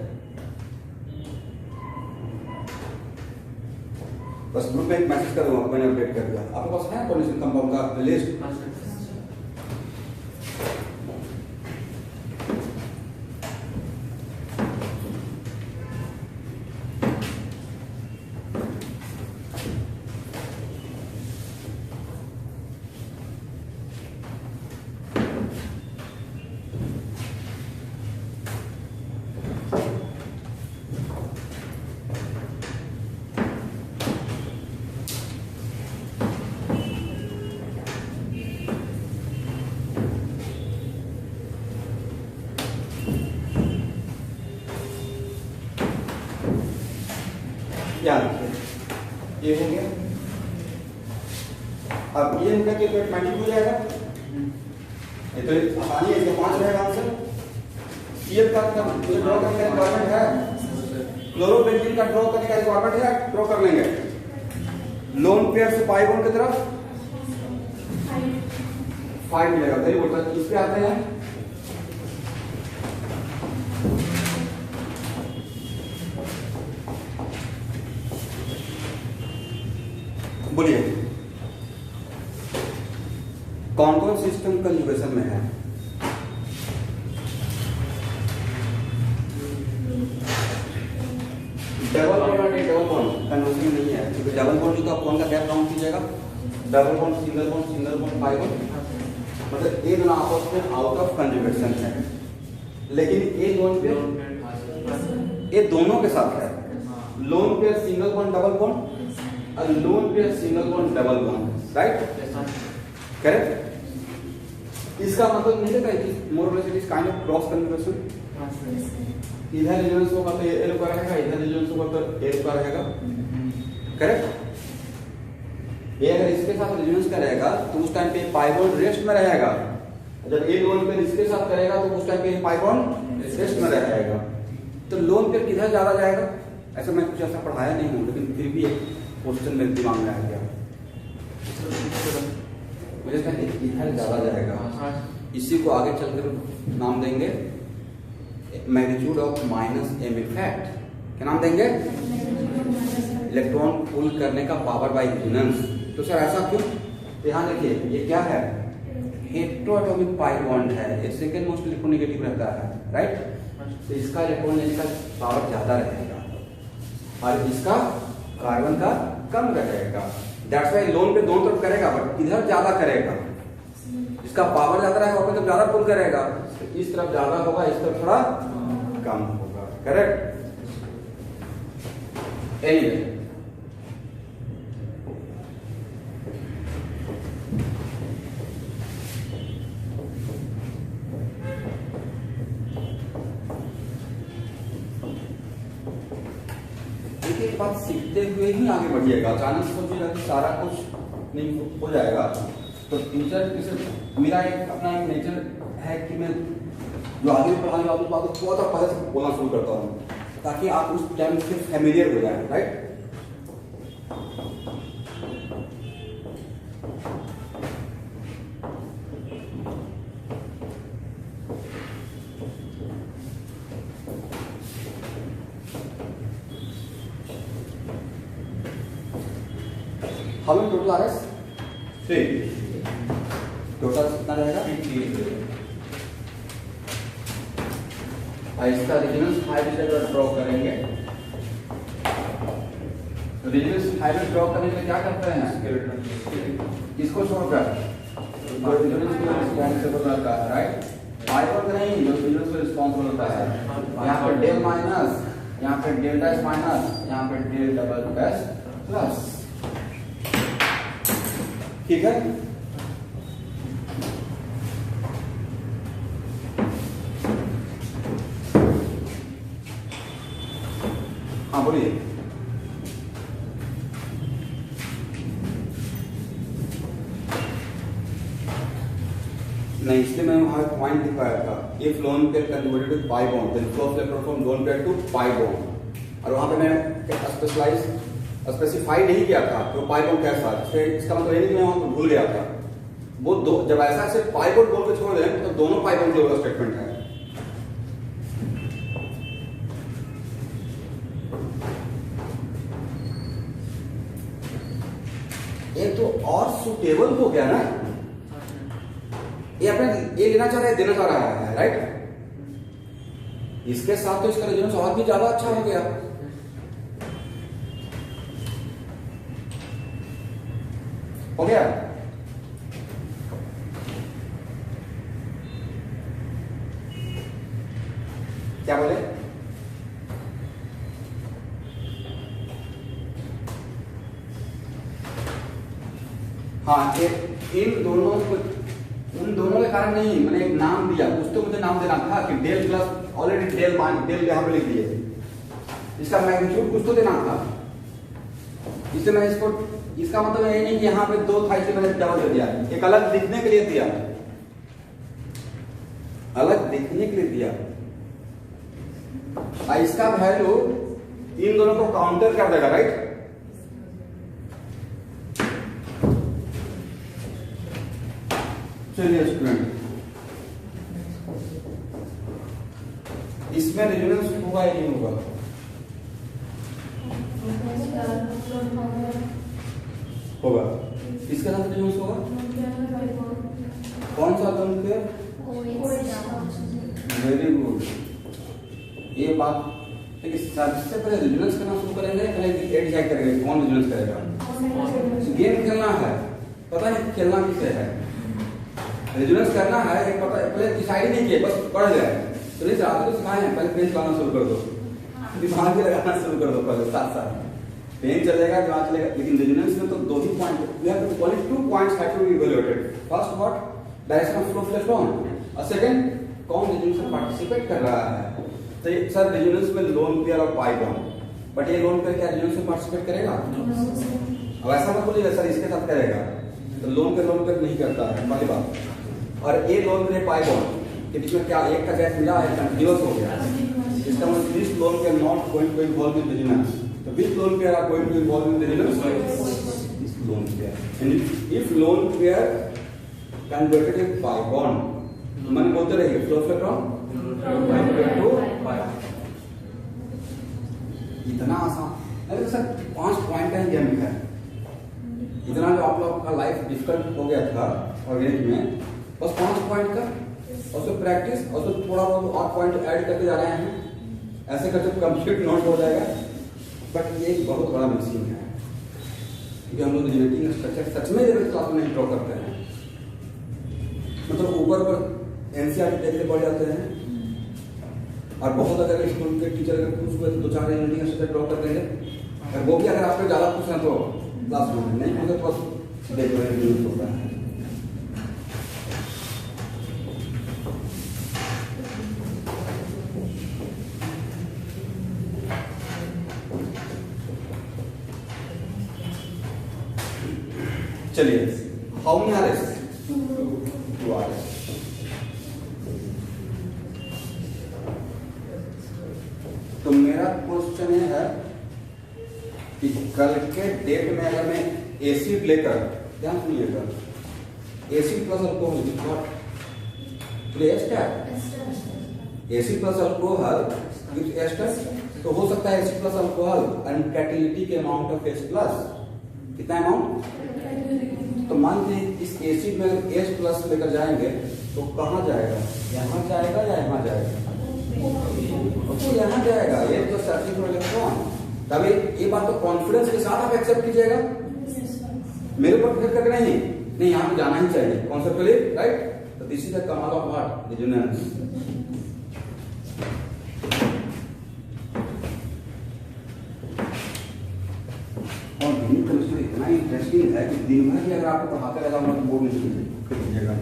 बस ग्रुप में एक मैसेज कर दूंगा, मैंने अपडेट कर दिया। आपके पास है कॉलेज कंपाउंड का प्लेलिस्ट? याद रखिए, ये हो गया। अब ये हो गया कि मैट्रिक हो जाएगा, ये तो आसानी है, इसका 5 रहेगा आंसर। CF का ड्रॉ करने का रिक्वायरमेंट है, क्लोरोबेंजीन का ड्रॉ करने का रिक्वायरमेंट है, ड्रॉ कर लेंगे। लोन पेयर से पाई बॉन्ड की तरफ 5 मिलेगा। Very good. इस पे आते हैं, बोलिए कौन कौन सिस्टम कंजुगेशन में है? डबल बॉन्ड और डबल बॉन्ड कन्वर्जन नहीं है, क्योंकि डबल बॉन्ड जो तो आप कौन का गैप काउंट कीजिएगा, double bond, single bond, by bond, मतलब ये दोनों आपस में आउट ऑफ कंजुगेशन है। लेकिन ये लोन पेयर ये दोनों के साथ है, lone pair single bond double bond और lone pair single bond double bond, right? Correct. इसका मतलब नहीं है कि मोर और less it is kind of cross conjugation. इधर रेजोनेंस होगा तो ये रुका रहेगा, इधर रेजोनेंस होगा तो ये रुका रहेगा, करेक्ट? ये अगर इसके साथ रेजोनेंस करेगा तो उस टाइम पे पाई बॉन्ड रेस्ट में रहेगा, जब ये लोन पेयर इसके साथ करेगा तो उस टाइम पे पाई बॉन्ड रेस्ट में रहेगा। तो लोन पेयर किधर ज्यादा जाएगा? ऐसा मैं कुछ ऐसा पढ़ाया नहीं हूँ, लेकिन फिर भी एक क्वेश्चन मेरे दिमाग में आ गया, मुझे कहते इधर ज्यादा जाएगा। इसी को आगे चलकर नाम देंगे magnitude of minus M effect. क्या नाम देंगे? इलेक्ट्रॉन पुल करने का पावर बाय रेजोनेंस। तो सर ऐसा क्यों? ध्यान रखिए, ये क्या है? हेटेरोएटॉमिक पाई बॉन्ड है, ये सेकंड मोस्ट इलेक्ट्रोनेगेटिव रहता है, राइट? तो इसका इलेक्ट्रॉन लेने का पावर ज्यादा रहेगा और इसका कार्बन का कम रहेगा। दैट्स व्हाई लोन पे दोनों तरफ करेगा, बट इधर ज्यादा करेगा, इसका पावर ज्यादा रहेगा, वहां पे ज्यादा पुल करेगा। तो इस तरफ ज्यादा होगा, इस तरफ थोड़ा कम होगा, करेक्ट? एनीवे एक बात सीखते हुए ही आगे बढ़िएगा। अचानक सोचिएगा कि सारा कुछ नहीं हो जाएगा। तो टीचर मेरा एक अपना एक नेचर है कि मैं जो आगे पढ़ाने वाली बात को थोड़ा सा पहले से बोलना शुरू करता हूँ, ताकि आप उस टाइम से फैमिलियर हो जाए, राइट? हमें टोटल आ रहा है 3, टोटल कितना रहेगा? इसका रेजोनेंस हाइब्रिड ड्रॉ करेंगे। रेजोनेंस हाइब्रिड ड्रॉ करने के लिए क्या करते हैं? इसको छोड़कर रेजोनेंस को रिस्पॉन्सिबल रहता है, राइट? पाई बॉन्ड नहीं, जो रेजोनेंस को रिस्पॉन्सिबल होता है। यहाँ पे डेल माइनस, यहाँ पे डेल डैश माइनस, यहाँ पे डेल डबल डैश प्लस, ठीक है? हाँ बोलिए। नहीं, इसलिए मैं वहां पॉइंट दिखाया था, if lone pair converted to pi bond then flow of electron from lone pair to pi bond. और वहां पे मैं स्पेसिफाई नहीं किया था तो पाई बॉन्ड कैसा, इसका मतलब ये नहीं कि मैं वहां भूल गया था। वो दो जब ऐसा से पाई बॉन्ड बोल के छोड़ दें तो दोनों पाई बॉन्ड के स्टेटमेंट है। ये तो और सुटेबल हो गया ना, ये अपने ये लेना चाह रहा है, देना चाह रहा है, राइट? इसके साथ तो इसका रेजोनेंस और भी ज्यादा अच्छा हो गया। हो गया? क्या बोले? हाँ, इन दोनों को, उन दोनों के कारण नहीं, मैंने एक नाम दिया, कुछ तो मुझे नाम देना था कि डेल प्लस, ऑलरेडी डेल यहाँ पे लिख दिए, इसका मैग्नीट्यूड कुछ तो देना था। इससे मैंने इसको, इसका मतलब ये नहीं कि यहाँ पे 2 था इसलिए मैंने डबल दे दिया, एक अलग दिखने के लिए दिया, अलग दिखने के लिए दिया। इसका वैल्यू इन दोनों को काउंटर कर देगा, राइट? चलिए स्टूडेंट, इसमें रेजोनेंस होगा या नहीं होगा? होगा। किसके साथ रेजोनेंस होगा? कौन सा लोन पेयर? Very good. ये बात ठीक है। सबसे पहले रेजोनेंस करना शुरू करेंगे, पहले डिसाइड करेंगे कौन रेजोनेंस करेगा। गेम खेलना है, पता है खेलना किसे है, रेजोनेंस करना है, एक पता पहले डिसाइड नहीं किए, बस पढ़ गए तो नहीं चाहते तो सिखाए हैं, पहले पेन चलाना शुरू कर दो, दिमाग में लगाना शुरू कर दो, पहले साथ साथ पेन चलेगा दिमाग चलेगा। लेकिन रेजोनेंस में तो दो ही point, we have to only 2 points have to be evaluated. First what, direction of flow of electron, और सेकंड कौन रेजोनेंस में पार्टिसिपेट कर रहा है। तो सर रेजोनेंस में लोन पेयर और पाई बॉन्ड, बट ये लोन पेयर क्या रेजोनेंस में पार्टिसिपेट करेगा? अब ऐसा मत बोलिए सर इसके साथ करेगा, तो लोन पेयर नहीं करता है, पहली बात। और ये लोन पेयर पाई बॉन्ड के बीच में क्या एक का गैस मिला है, कंटीन्यूअस हो गया, इसका मतलब this lone pair not going to involve in resonance. तो which lone pair are going to involve in the resonance? This lone pair. And if lone pair converted it by bond, मन बोलते रहिए flow of electron to pi. इतना आसान। अरे sir 5 point का game है, इतना जो आप लोग का लाइफ डिफिकल्ट हो गया था ऑर्गेनिक में, बस 5 पॉइंट का, और उसको प्रैक्टिस और उसको थोड़ा बहुत और पॉइंट ऐड करते जा रहे हैं, ऐसे करते कंप्लीट नोट हो जाएगा। बट ये एक बहुत बड़ा मिसिंग है, क्योंकि हम लोग रिलेटिंग स्ट्रक्चर सच में जब क्लास में ड्रॉ करते हैं, मतलब ऊपर पर एनसीईआरटी देखते पड़ जाते हैं, और बहुत अगर स्कूल के टीचर अगर पूछ हुए तो 2-4 रिलेटिंग स्ट्रक्चर ड्रॉ कर देंगे, और वो भी अगर आपको ज़्यादा पूछना तो क्लास में नहीं पूछे तो बस देख रहे होता है। चलिए, how many R S? 2 R S. तो मेरा क्वेश्चन ये है कि कल के डेट में अगर मैं एसिड लेकर, ध्यान सुनिएगा, acid plus alcohol is what? Ester. Acid plus alcohol gives ester. तो हो सकता है acid plus alcohol and catalytic के अमाउंट ऑफ एस प्लस कितना अमाउंट? तो मान लीजिए इस एसिड में एस प्लस लेकर जाएंगे तो कहाँ जाएगा? यहाँ जाएगा या यहाँ जाएगा? तो यहाँ जाएगा, ये तो सर्चिंग फॉर इलेक्ट्रॉन। तभी ये बात तो कॉन्फिडेंस के साथ आप एक्सेप्ट कीजिएगा, मेरे ऊपर फिर करके नहीं यहाँ पे जाना ही चाहिए कॉन्सेप्चुअली, राइट? तो दिस इज द कमाल ऑफ व्हाट? रेजोनेंस। और केमिस्ट्री इतना इंटरेस्टिंग है कि दिन भर भी अगर आपको पढ़ाते रहेगा तो बोर्ड नहीं कीजिएगा।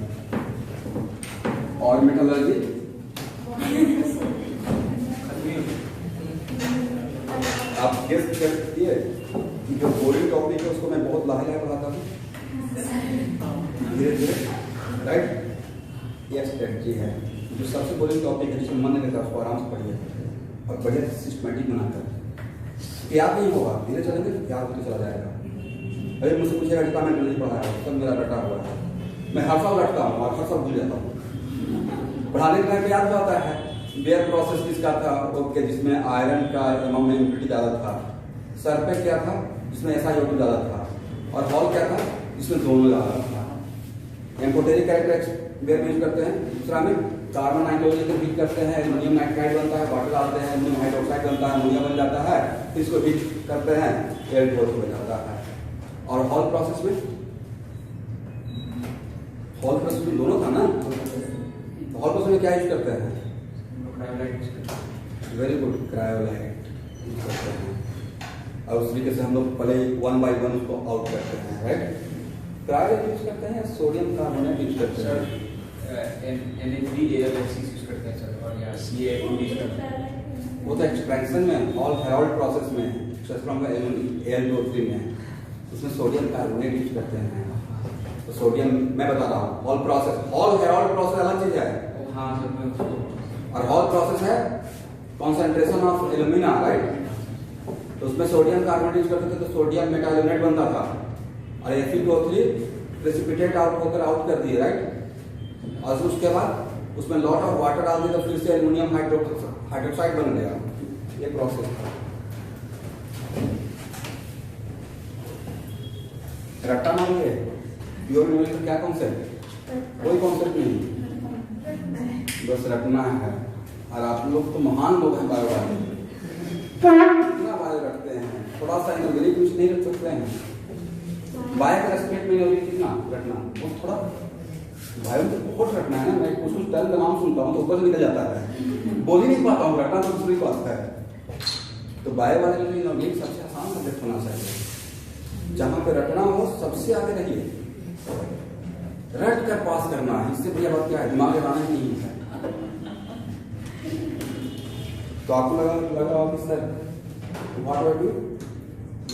और मेटलर्जी आप गेस कर सकती है कि जो बोरिंग टॉपिक है उसको मैं बहुत लाहे पढ़ाता हूँ धीरे धीरे, राइट? ये स्ट्रेटजी है, जो सबसे बोरिंग टॉपिक है जिसमें मन नहीं लगता उसको आराम से पढ़िए और बढ़िया सिस्टमेटिक बनाकर। याद नहीं होगा, धीरे चलेंगे तो याद होते चला जाएगा। अरे मुझसे पूछेगा कि मैं नहीं पढ़ा है, सब मेरा रटा हुआ है, मैं हर साल रटता हूँ और हर साल भूल जाता हूँ। पढ़ाने के टाइम पे याद आता है बेयर प्रोसेस किसका था, ओके, जिसमें आयरन का अमाउंट में इम्प्योरिटी ज़्यादा था, सर पे क्या था जिसमें SiO2 ज़्यादा था, और हॉल क्या था जिसमें दोनों ज़्यादा था। एम्फोटेरिक कैरेक्टर बेयर में यूज करते हैं। दूसरा में कार्बन नाइट्रोजन हीट करते हैं, एल्यूमिनियम नाइट्राइड बनता है, वाटर डालते हैं, एल्यूमिनियम हाइड्रोक्साइड बनता है, अमोनिया बन जाता है, फिर इसको हीट करते हैं, L2O बन जाता है। और हॉल प्रोसेस में दोनों था ना, हॉल प्रोसेस में क्या यूज करते हैं? वेरी गुड, क्रायोलाइट यूज करते हैं। और उस तरीके से हम लोग पहले 1 by 1 उसको आउट करते हैं, राइट? क्रायोलाइट यूज करते हैं, सोडियम कार्बोनेट यूज करते हैं,
Na3AlF6 यूज करते हैं सर, और या Ca2 यूज करते हैं।
वो तो एक्सट्रैक्शन में हॉल हेराल्ड प्रोसेस में एक्सट्रैक्शन का Al2O3 में उसमें सोडियम कार्बोनेट यूज करते हैं। तो सोडियम मैं बता रहा हूँ, hall process, hall Herald process अलग चीज है।
हाँ सर,
और हॉल प्रोसेस है कॉन्सेंट्रेशन ऑफ एल्यूमिना, राइट? तो उसमें सोडियम कार्बोनेट यूज करते थे तो सोडियम मेटाएल्यूमिनेट बनता था, और Fe2O3 प्रेसिपिटेट आउट होकर आउट कर दिए, राइट? और उसके बाद उसमें लॉट ऑफ वाटर डाल दिया तो फिर से एल्युमिनियम हाइड्रोक्साइड बन गया। ये प्रोसेस था। रट्टा नाम है प्योर न्यूमेरिकल का क्या कॉन्सेप्ट? कोई कॉन्सेप्ट नहीं, बस रटना है। और आप लोग तो महान लोग हैं बायो वाले, कितना बायो रखते हैं, थोड़ा सा इनऑर्गेनिक कुछ नहीं रख सकते हैं। बायो का रेस्पेक्ट में कितना रटना, वो थोड़ा बायो तो बहुत रटना है ना। मैं कुछ कुछ टर्म का नाम सुनता हूँ तो ऊपर से निकल जाता है, बोल ही नहीं पाता हूँ। रटना तो दूसरी बात है। तो बायो वाले के लिए इनऑर्गेनिक सबसे आसान सब्जेक्ट होना चाहिए। जहां पे रटना हो सबसे आगे रहिए, रट कर पास करना है। इससे बढ़िया बात क्या है? दिमाग लगाना ही नहीं है। तो आपको लगा होगा कि सर व्हाट डू यू,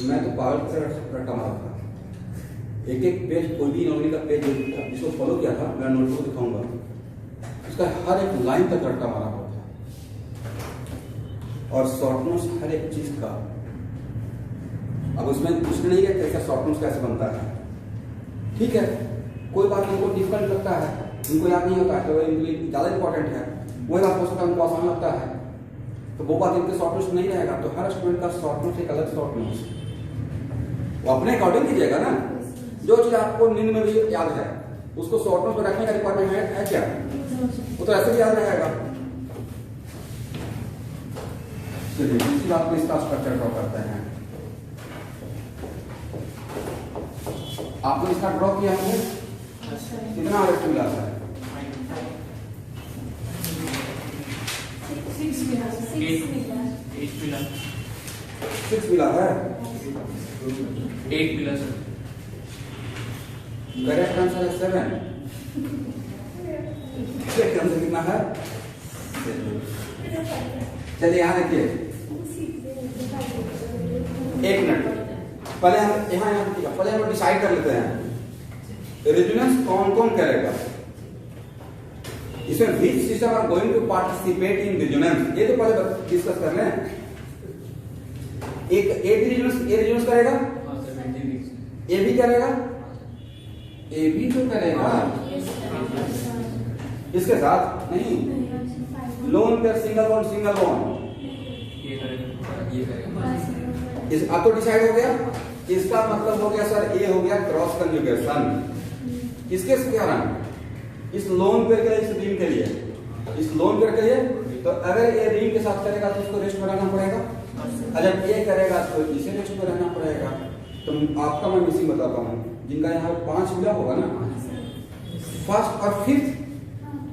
मैं तो पागल से रट्टा मारा था। एक एक पेज, कोई भी इनॉर्गेनिक का पेज जिसको फॉलो किया था, मैं नोटबुक दिखाऊंगा, उसका हर एक लाइन तक रट्टा मारा हुआ था। और शॉर्ट नोट्स हर एक चीज का। अब उसमें कुछ नहीं है कैसा शॉर्ट नोट्स कैसे बनता है, ठीक है। कोई बात उनको डिफिकल्ट लगता है, उनको याद नहीं होता है, तो इनके लिए ज़्यादा इंपॉर्टेंट है। वही बात हो सकता है उनको आसान लगता है, तो वो बात इनके शॉर्ट नोट्स नहीं रहेगा। तो हर स्टूडेंट का शॉर्ट नोट्स एक अलग शॉर्ट नोट्स वो अपने अकॉर्डिंग कीजिएगा ना। जो चीज़ आपको नींद में भी याद है उसको शॉर्ट नोट्स में रखने का रिक्वायरमेंट है क्या? वो तो ऐसे भी याद रहेगा। चलिए दूसरी बात को इसका स्ट्रक्चर ड्रॉ करते हैं। आपने इसका ड्रॉ किया है, कितना आरएस मिला है? 6 मिला है।
8 मिला सर।
करेक्ट आंसर है 7। करेक्ट आंसर कितना है? चलिए यहाँ देखिए, एक मिनट पहले हम पहले हम डिसाइड कर लेते हैं रेजोनेंस कौन कौन करेगा। इसमें which system are going to participate in resonance, ये तो पहले डिस्कस कर लें। एक ए भी रेजोनेंस करेगा, ए भी करेगा, ए भी तो करेगा इसके साथ नहीं। लोन पेयर सिंगल बॉन्ड
ये करेगा।
इस अब तो डिसाइड हो गया। इसका मतलब हो गया सर, ए हो गया क्रॉस कंजुगेशन। किसके कारण? इस लोन पेयर के लिए, इस रिंग के लिए, इस लोन पेयर के लिए। तो अगर ये रिंग के साथ करेगा तो इसको रेस्ट में रहना पड़ेगा, और जब ये करेगा तो इसे रेस्ट में रहना पड़ेगा। तो आपका मैं मिसिंग बताता हूँ, जिनका यहाँ 5 मिला होगा ना, फर्स्ट और फिफ्थ,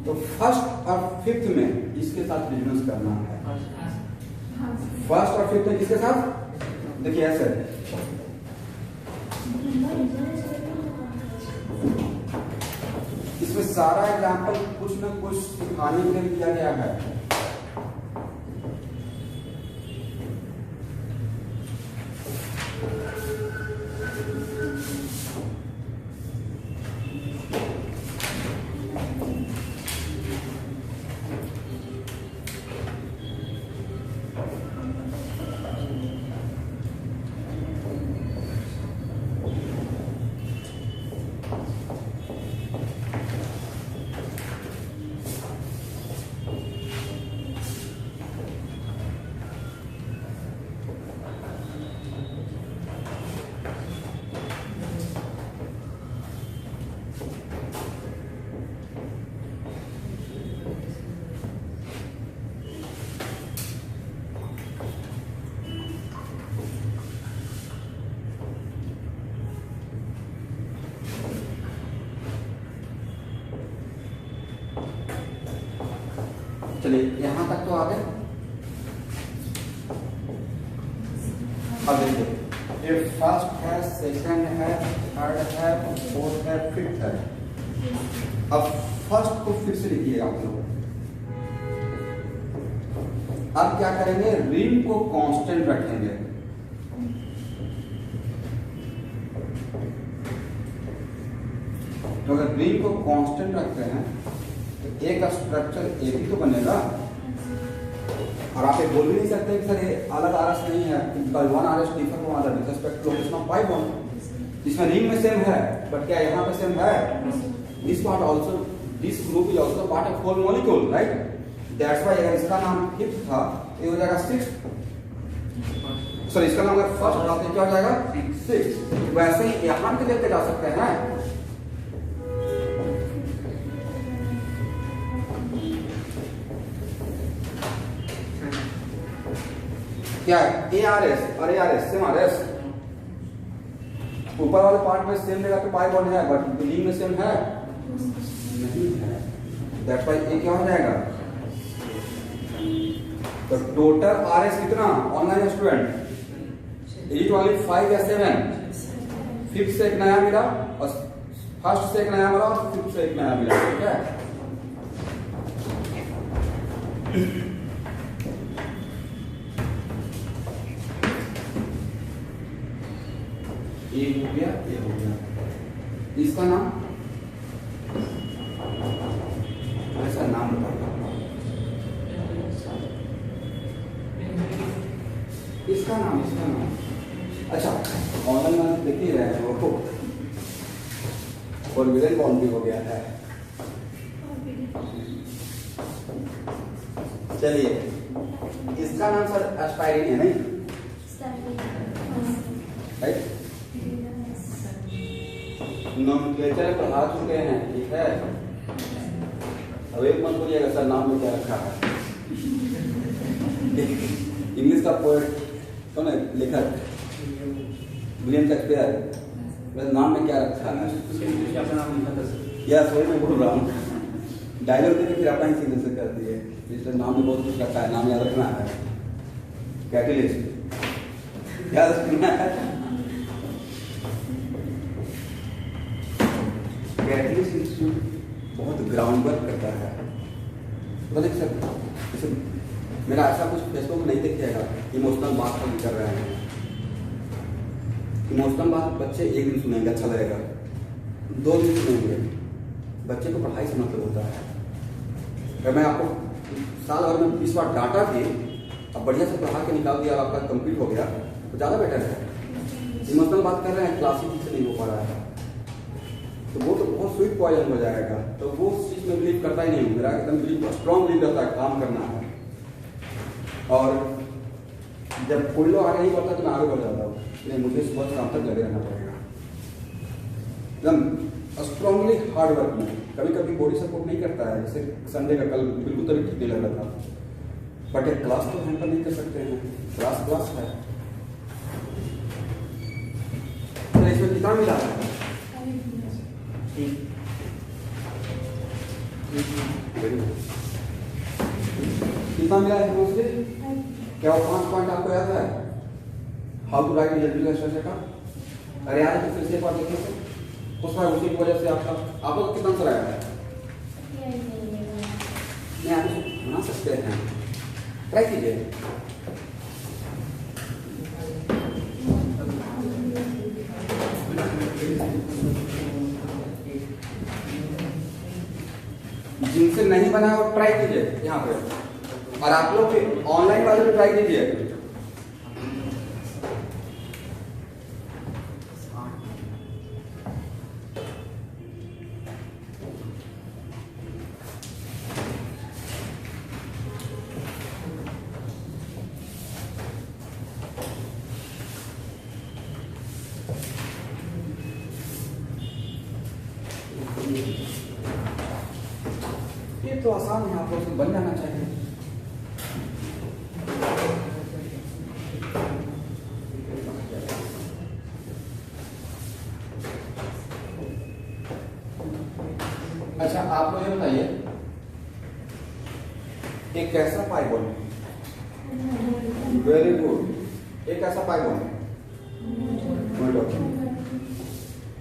तो फर्स्ट और फिफ्थ में इसके साथ रेजोनेंस करना है। फर्स्ट और फिफ्थ में किसके साथ? देखिए ऐसे इसमें सारा एग्जाम्पल कुछ न कुछ सिखाने के लिए दिया गया है। चलिए यहां तक तो आ गए। अब देखिए, ये फर्स्ट है, सेकंड है, थर्ड है, फोर्थ है, फिफ्थ है। अब फर्स्ट को फिर से लिखिए आप लोग। अब क्या करेंगे? रिंग को कांस्टेंट रखेंगे। तो अगर रिंग को कांस्टेंट रखते हैं तो एक स्ट्रक्चर ए भी तो बनेगा। और आप ये बोल भी नहीं सकते कि सर ये अलग आरएस नहीं है, because one RS differ from other with respect to location of pi bond. इसमें रिंग में सेम है, बट क्या यहाँ पे सेम है? This part also this group is also part of whole molecule, right? That's why अगर इसका नाम फिफ्थ था ये हो जाएगा सिक्स, सॉरी इसका नाम अगर फर्स्ट था तो क्या हो जाएगा सिक्स। वैसे ही यहाँ पे लेके जा सकते हैं। क्या है ARS और ARS सेम RS, ऊपर वाले पार्ट में सेम जगह पे पाई बॉन्ड है बट बिल्डिंग में सेम है नहीं है। दैट्स व्हाई ये क्या हो जाएगा, तो टोटल RS कितना online student, is it only 5 या 7? फिफ्थ से एक नया मिला और फर्स्ट से एक नया मिला और फिफ्थ से एक नया मिला, ठीक है? ये हो गया, ये हो गया। इसका नाम ऐसा नाम बताओ, इसका नाम अच्छा ऑनलाइन में देख ही रहे हैं वो और विलन बॉन्ड भी हो गया है। चलिए इसका नाम सर एस्पाइरिन है नहीं, राइट? नोमेनक्लेचर पढ़ा चुके हैं, ठीक है? अब एक मत बोलिएगा सर नाम में क्या रखा है। इंग्लिश का पोएट कौन है, लेखक विलियम शेक्सपियर, वैसे नाम में क्या रखा है?
अपना नाम लिखा था सर।
यस वही मैं बोल रहा हूँ, डायलॉग देके फिर अपना ही सिग्नेचर कर दिए। इसलिए नाम में बहुत कुछ रखा है, नाम याद रखना है। कैटलिस्ट याद रखना है। कैटलिस्ट इंस्टीट्यूट बहुत ग्राउंड वर्क करता है। तो देख सर मेरा ऐसा कुछ फेसबुक में नहीं देखिएगा इमोशनल बात हम कर रहे हैं। इमोशनल बात बच्चे एक दिन सुनेंगे अच्छा लगेगा, 2 दिन सुनेंगे, बच्चे को पढ़ाई से मतलब होता है। अगर मैं आपको साल भर में 20 बार डाटा भी अब बढ़िया से पढ़ा के निकाल दिया और आपका कंप्लीट हो गया तो ज़्यादा बेटर है। इमोशनल बात कर रहे हैं, क्लासिक से नहीं हो पा रहा है तो वो तो बहुत स्वीट पॉइजन हो जाएगा। तो वो चीज़ में बिलीव करता ही नहीं, मेरा एकदम बिलीव स्ट्रॉन्ग बिलीव रहता है काम करना है। और जब कोई लोग आगे नहीं बढ़ता तो मैं आगे बढ़ जाता हूँ, नहीं मुझे सुबह शाम तक लगे रहना पड़ेगा एकदम स्ट्रॉन्गली हार्ड वर्क में। कभी कभी बॉडी सपोर्ट नहीं करता है, जैसे संडे का कल बिल्कुल तभी ठीक नहीं लग रहा था, बट एक क्लास तो हैंडल नहीं कर सकते हैं, क्लास है। तो इसमें कितना मिला है? कितना मिला है मुझे? क्या वो 5 पॉइंट आपको याद है? How to write electrical structure का? अरे यार तो फिर से एक बार देखिए उसका उसी की वजह से आप लोग कितना आंसर आया है? नहीं आप बना सकते हैं, ट्राई कीजिए। जिनसे नहीं बना वो ट्राई कीजिए यहाँ पे, और आप लोग ऑनलाइन वाले भी ट्राई कीजिए। ये तो आसान है, आप लोग से बन जाना चाहिए। अच्छा आप लोग ये बताइए एक कैसा पाई बॉन्ड? वेरी गुड, एक कैसा पाई बॉन्ड?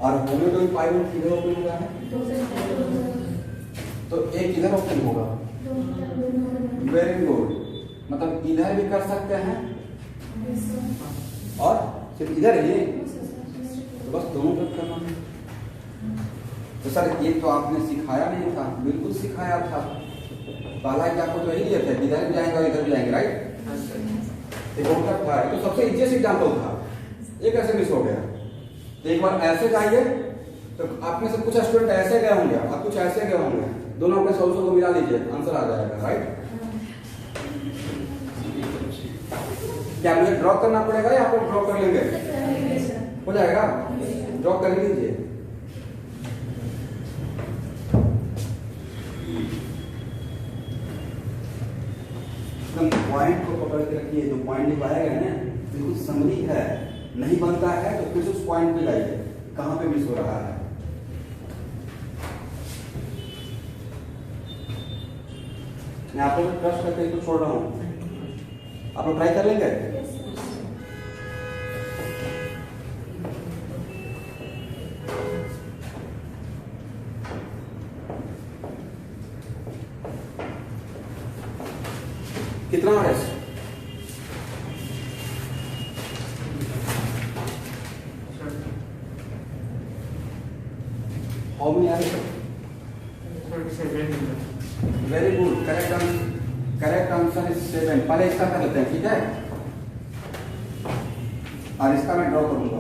और होमोडोन पाई बॉन्ड किधर ओपन हुआ है? तो एक इधर ओपन होगा। वेरी गुड, मतलब इधर भी कर सकते हैं और सिर्फ इधर ही, तो बस दोनों तरफ करना है। तो सर ये तो आपने सिखाया नहीं था, बिल्कुल सिखाया था। पहला कि आपको तो यही दिया था, इधर भी जाएंगे और इधर भी जाएंगे, राइट? एक और था, तो सबसे इजीएस्ट एग्जांपल था, ये कैसे मिस हो गया? तो एक बार ऐसे जाइए तो आप में से कुछ स्टूडेंट ऐसे गए होंगे और कुछ ऐसे गए होंगे, दोनों अपने सॉल्यूशन को मिला लीजिए, आंसर आ जाएगा, राइट। क्या मुझे ड्रॉ करना पड़ेगा या आप ड्रॉ कर लेंगे? हो जाएगा, ड्रॉ कर लीजिए। एकदम पॉइंट को पकड़ के रखिए, जो पॉइंट लिखवाया गया है ना बिल्कुल समरी है, नहीं बनता है तो फिर उस पॉइंट पे लाइए कहां पे मिस हो रहा है। मैं आप लोग ट्रस्ट करके इसको छोड़ रहा हूं, आप लोग ट्राई कर लेंगे। कितना है? How many are? Very good, correct answer is 7। पहले इसका कर लेते हैं, ठीक है, और इसका मैं ड्रॉ करूंगा।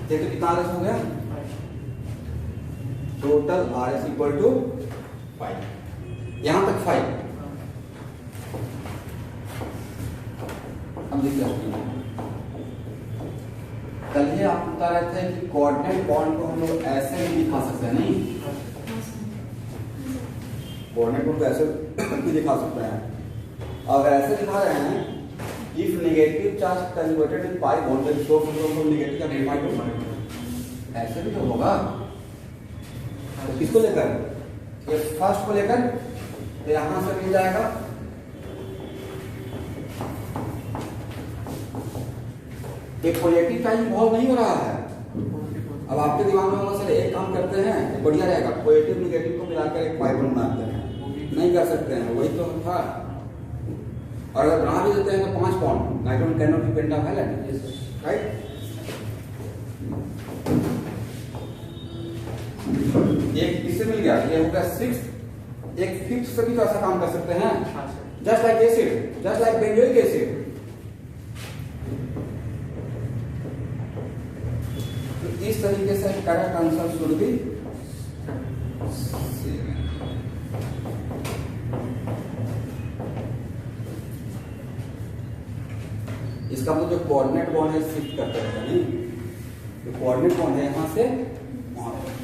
देखो कितना आर एस हो गया, total R S equal to 5, यहां तक 5। अब देखिए कल ही आप बता रहे थे कि कोऑर्डिनेट बॉन्ड को हम लोग ऐसे भी दिखा सकते हैं, नहीं कोऑर्डिनेट बॉन्ड को ऐसे भी दिखा सकते हैं। अगर ऐसे दिखा रहे हैं, if negative charge converted in pi bond then so from negative का डिवाइड ऐसे भी तो होगा। तो किसको लेकर, ये फर्स्ट को लेकर तो यहां से मिल जाएगा, एक पॉजिटिव चार्ज इन्वॉल्व नहीं हो रहा है। अब आपके दिमाग में होगा सर एक काम करते हैं तो बढ़िया रहेगा, पॉजिटिव निगेटिव को मिलाकर एक पाई बॉन्ड बनाते हैं, नहीं कर सकते हैं, वही तो था। और अगर बना भी देते हैं तो 5 bond, nitrogen can not be pentavalent, right. एक इससे मिल गया, ये हो गया 6, एक 5th से भी तो ऐसा काम कर सकते हैं, just like acid, just like benzoic acid. तो इस तरीके से करेक्ट आंसर शुड बी इसका मतलब जो कोऑर्डिनेट बॉन्ड है शिफ्ट करते रहता है, नहीं जो कोऑर्डिनेट बॉन्ड है यहां से वहां पर।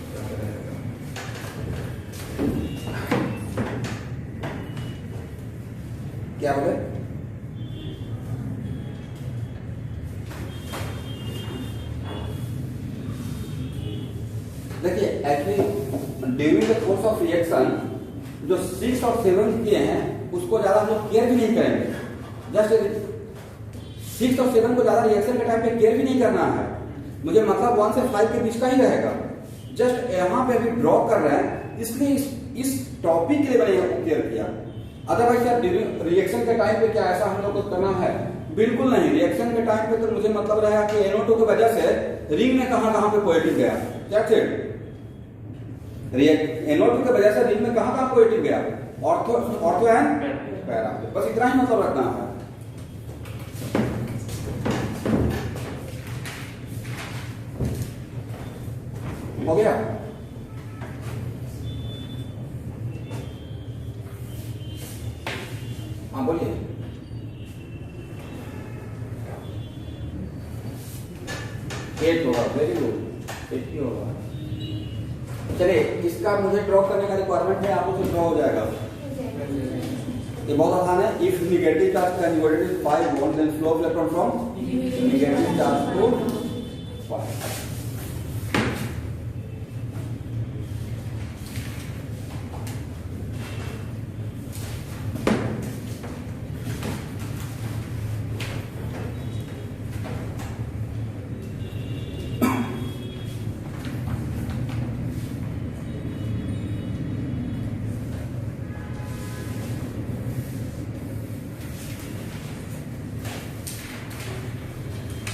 क्या बोले, देखिए actually during the course of reaction जो 6 और 7 किए हैं उसको ज्यादा हम लोग केयर भी नहीं करेंगे, जस्ट 6 और 7 को ज्यादा रिएक्शन के टाइम पे केयर भी नहीं करना है, मुझे मतलब 1 से 5 के बीच का ही रहेगा। जस्ट यहाँ पे अभी ड्रॉ कर रहे हैं, इसलिए इस टॉपिक के लिए मैंने यहाँ केयर किया। अदरवाइज यार रिएक्शन के टाइम पे क्या ऐसा हम लोग को करना है, बिल्कुल नहीं। रिएक्शन के टाइम पे तो मुझे मतलब रहा कि NO2 की वजह से रिंग में कहां पे पॉजिटिव गया, दैट्स इट। NO2 की वजह से रिंग में कहां पॉजिटिव गया, ऑर्थो एंड पैरा, बस इतना ही मतलब रखना है। हो गया, हाँ बोलिए। एट होगा, वेरी गुड, 8 ही होगा। चलिए इसका मुझे ड्रॉ करने का रिक्वायरमेंट है, आपको ड्रॉ हो जाएगा, ये बहुत आसान है। If negative charge converted is 5 bond then flow of electron from negative charge to 5।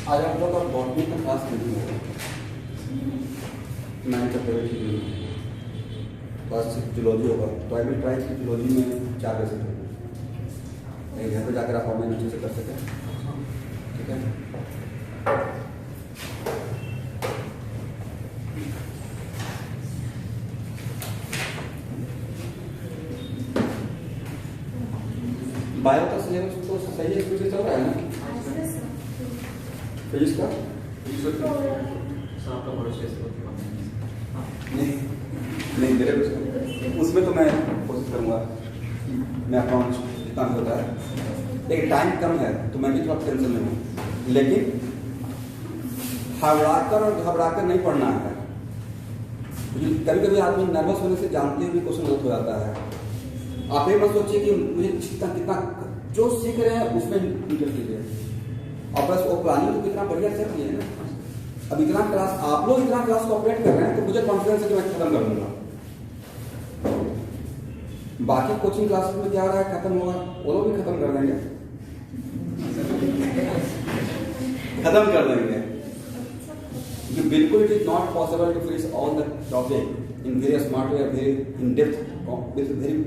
आज आप लोग का बॉटनी का क्लास नहीं होगा, मैंने तो पहले ही क्लास जूलॉजी होगा, तो आई विल ट्राई कि जूलॉजी में 4 बजे से घर पर जाकर आप ऑनलाइन अच्छे से कर सकें, ठीक है। बायो का सिलेबस तो सही है, क्योंकि चल रहा है ना फिजिक्स का। नहीं नहीं मेरे उसमें तो मैं कोशिश करूँगा, मैं अपना जितना भी होता है, लेकिन टाइम कम है तो मैं भी थोड़ा टेंशन में हूँ, लेकिन घबराकर और घबराकर नहीं पढ़ना है। कभी कभी आदमी नर्वस होने से जानते हुए भी क्वेश्चन गलत हो जाता है। आप ये मत सोचिए कि मुझे कितना जो सीख रहे हैं उसमें इंटरेस्ट लीजिए, और बस वो प्लानिंग तो कितना बढ़िया चल रही है ना। अब इतना क्लास आप लोग इतना क्लास कॉपरेट कर रहे हैं तो मुझे कॉन्फिडेंस है कि मैं खत्म कर दूंगा। बाकी कोचिंग क्लासेस में क्या हो रहा है, खत्म होगा, वो लोग भी खत्म कर देंगे, खत्म कर देंगे, क्योंकि बिल्कुल it is not possible to finish all the topic in very smart way, very in depth, with very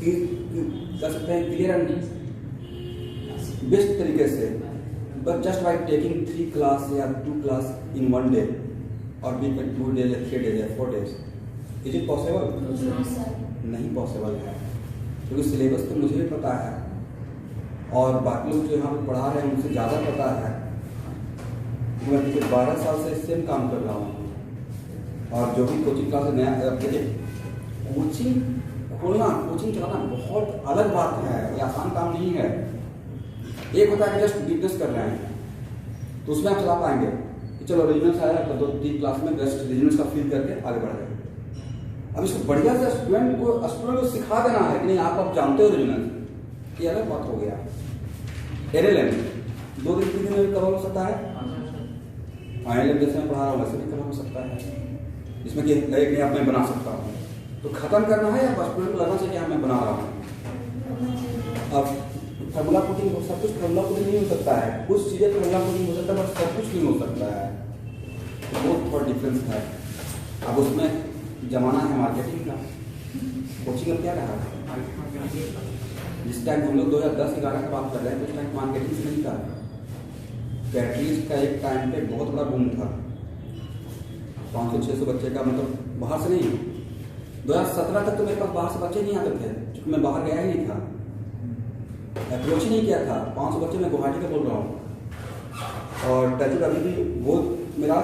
कर सकते हैं क्लियर एंड बेस्ट तरीके से, but just by taking 3 class या 2 क्लास इन 1 डे और वीक में 2 डेज या 3 days या 4 डेज, इज इट पॉसिबल? नहीं पॉसिबल है, क्योंकि सिलेबस तो मुझे भी पता है और बाकी लोग जो यहाँ पे पढ़ा रहे हैं उनसे ज़्यादा पता है। मैं पिछले 12 साल से सेम काम कर रहा हूँ, और जो भी कोचिंग क्लास नया कोचिंग खोलना, कोचिंग चलाना बहुत अलग बात है, ये आसान काम नहीं है। एक होता है कि जस्ट बिजनेस कर रहे हैं तो उसमें आप चला पाएंगे कि चलो रीजनल्स आया तो 2-3 क्लास में बेस्ट रीजनल्स का फील करके आगे बढ़ गए। अब इसको बढ़िया से स्टूडेंट को सिखा देना है कि नहीं आप जानते हो रीजनल्स, ये अलग बात हो गया। एलएलएम 2 दिन 3 दिन में भी कवर हो सकता है, एलएलएम जैसे मैं पढ़ा रहा हूँ वैसे भी कवर हो सकता है, जिसमें कि नहीं आप मैं बना सकता हूँ। तो खत्म करना है या बस स्टूडेंट को लगना चाहिए कि मैं बना रहा हूँ। अब फॉर्मूला पुटिंग सब कुछ फॉर्मूला पुटिंग नहीं हो सकता है, कुछ चीज़ें फॉर्मूला पुटिंग हो सकता है, बस सब कुछ नहीं हो सकता है, बहुत थोड़ा डिफरेंस है। अब उसमें जमाना है मार्केटिंग का, कोचिंग अब क्या रहा है, जिस टाइम हम लोग 2010-11 की बात कर रहे हैं उस टाइम मार्केटिंग से नहीं था। कैटलिस्ट का एक टाइम पे बहुत बड़ा बूम था, 500-600 बच्चे का, मतलब बाहर से नहीं। 2017 तक तो मेरे पास बाहर से बच्चे नहीं आते थे, क्योंकि मैं बाहर गया ही नहीं था, अप्रोच ही नहीं किया था। 500 बच्चे मैं गुवाहाटी का बोल रहा हूँ, और टच अभी भी वो मेरा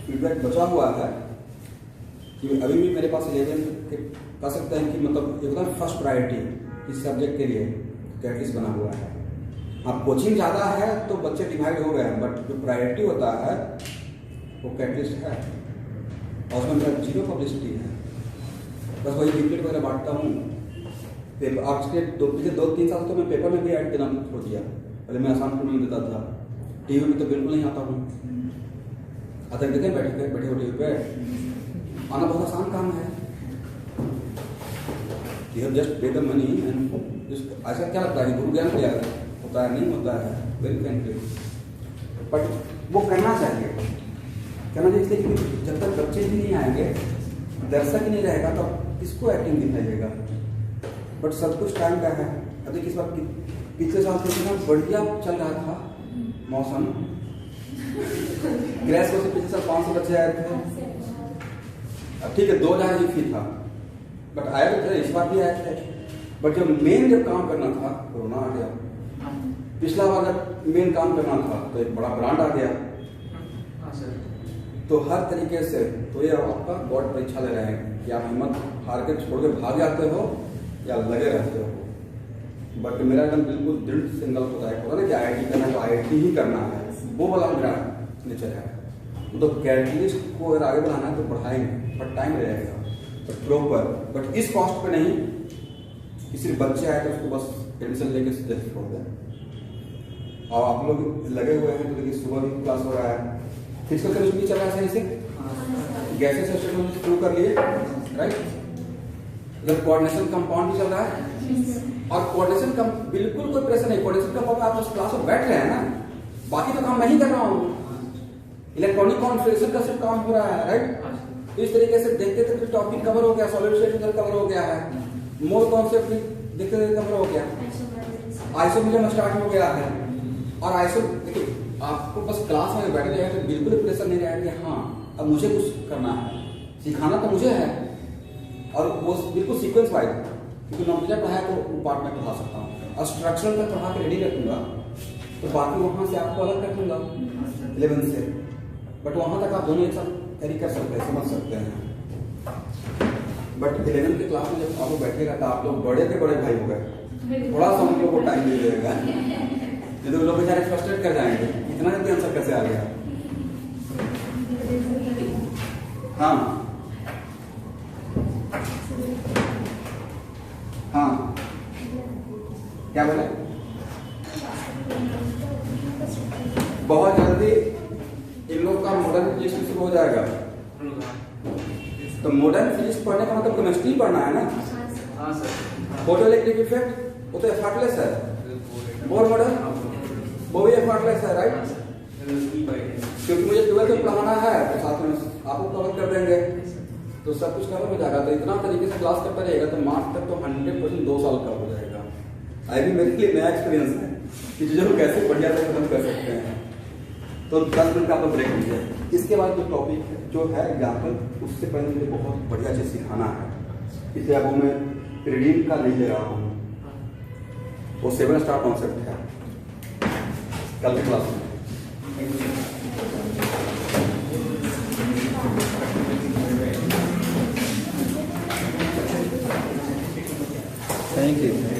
फीडबैक बचा हुआ है कि अभी भी मेरे पास 11 कह सकते हैं कि मतलब एकदम फर्स्ट प्रायोरिटी इस सब्जेक्ट के लिए कैटलिस्ट बना हुआ है। अब कोचिंग ज़्यादा है तो बच्चे डिवाइड हो गए हैं, बट जो प्रायोरिटी होता है वो कैटलिस्ट है, और उसमें मेरा 0 पब्लिसिटी है, बस वही लिमिटेड वगैरह बांटता हूँ। आज के पिछले 2-3 साल तो मैं पेपर में भी ऐड देना छोड़ दिया, पहले मैं आसान नहीं देता था, टीवी में तो बिल्कुल नहीं आता हूँ। आता देखें बैठे हो टीवी पे, आना बहुत आसान काम है। You have just paid the money and ऐसा क्या लगता है गुरु ज्ञान क्या होता है, नहीं होता है, वेरी फ्रेंकली, बट वो करना चाहिए इसलिए कि जब तक बच्चे ही नहीं आएंगे, दर्शक ही नहीं रहेगा तब किसको एक्टिंग दिखाइएगा। बट सब कुछ टाइम का है। अभी किस बात की पिछले साल तो इतना बढ़िया चल रहा था मौसम, क्रैश से पिछले साल 500 बच्चे आए थे, अब ठीक है 2000 ही फी था, बट आए तो थे, इस बार भी आए थे। बट जब काम करना था कोरोना आ गया। पिछला बार जब मेन काम करना था तो एक बड़ा ब्रांड आ गया। तो हर तरीके से तो ये आपका बोर्ड परीक्षा ले रहे हैं कि आप हिम्मत हार के छोड़ के भाग जाते हो या लगे रहते हो। बट मेरा एकदम बिल्कुल दृढ़ संकल्प होता है ना कि IIT करना है तो IIT ही करना है, वो वाला मेरा नेचर है। तो कैटलिस्ट को अगर आगे बढ़ाना है तो बढ़ाएंगे, बट टाइम रहेगा, बट प्रॉपर, बट इस कॉस्ट पे नहीं कि सिर्फ बच्चे आए तो उसको बस एडमिशन लेके सीधे छोड़ दें। और आप लोग लगे हुए हैं तो देखिए सुबह भी क्लास हो रहा है, फिजिकल केमिस्ट्री भी चल रहा है सही से, गैसेस स्टेटमेंट शुरू कर लिए, राइट। इधर कोऑर्डिनेशन कंपाउंड भी चल रहा है, और कोऑर्डिनेशन का बिल्कुल कोई प्रेशर नहीं, कोऑर्डिनेशन का आप बस क्लास में बैठ रहे हैं ना, बाकी तो काम मैं ही कर रहा हूँ। इलेक्ट्रॉनिक कॉन्फ़िगरेशन का सिर्फ काम हो रहा है, राइट। तो इस तरीके से देखते देखते टॉपिक कवर हो गया, सॉलिड स्टेट मेथड कवर हो गया है, मोर कॉन्सेप्ट देखते देखते कवर हो गया, आइसोमेरिज्म स्टार्ट हो गया है। और आइसो देखिए, आपको बस क्लास में बैठे रहेगा तो बिल्कुल प्रेशर नहीं रहेगा कि हाँ अब मुझे कुछ करना है, सिखाना तो मुझे है, और वो बिल्कुल सीक्वेंस वाइज, क्योंकि नॉलेज पढ़ाया तो वो पार्ट में पढ़ा सकता हूँ, और स्ट्रक्चरल तक पढ़ा के रेडी कर दूंगा, तो बाकी वहाँ से आपको अलग कर दूंगा 11 से। बट वहाँ तक आप दोनों एक साथ कैरी कर सकते हैं, समझ सकते हैं। बट 11 की क्लास में जब आप लोग बैठेगा तो आप लोग बड़े के बड़े भाई हो गए, थोड़ा सा उन लोग को टाइम दे देगा, नहीं तो लोग बेचारे फ्रस्ट्रेट कर जाएंगे, इतना जल्दी आंसर कैसे आ गया। हाँ हाँ, क्या बोले? बहुत जल्दी इन लोग का मॉडर्न फिजिक्स शुरू हो जाएगा। तो मॉडर्न फिजिक्स पढ़ने का मतलब केमिस्ट्री पढ़ना है ना।
हाँ सर।
फोटो इलेक्ट्रिक इफेक्ट वो तो एफर्टलेस है, बोर मॉडल वो भी एफर्टलेस है, राइट। क्योंकि मुझे 12th में पढ़ाना है तो साथ में आपको कवर कर देंगे, तो सब कुछ कवर हो जाएगा। तो इतना तरीके से क्लास करता रहेगा तो मार्च तक तो 100% 2 साल का हो जाएगा। अभी मेरे लिए नया एक्सपीरियंस है कि चीज़ों कैसे बढ़िया से खत्म कर सकते हैं। तो 10 मिनट का आपको ब्रेक लीजिए। इसके बाद जो टॉपिक जो है एग्जाम्पल, उससे पहले मुझे बहुत बढ़िया चीज़ सिखाना है, इसलिए अब मैं रिडीम का नहीं ले रहा हूँ, वो 7 स्टार कॉन्सेप्ट है कल की क्लास में। Thank you.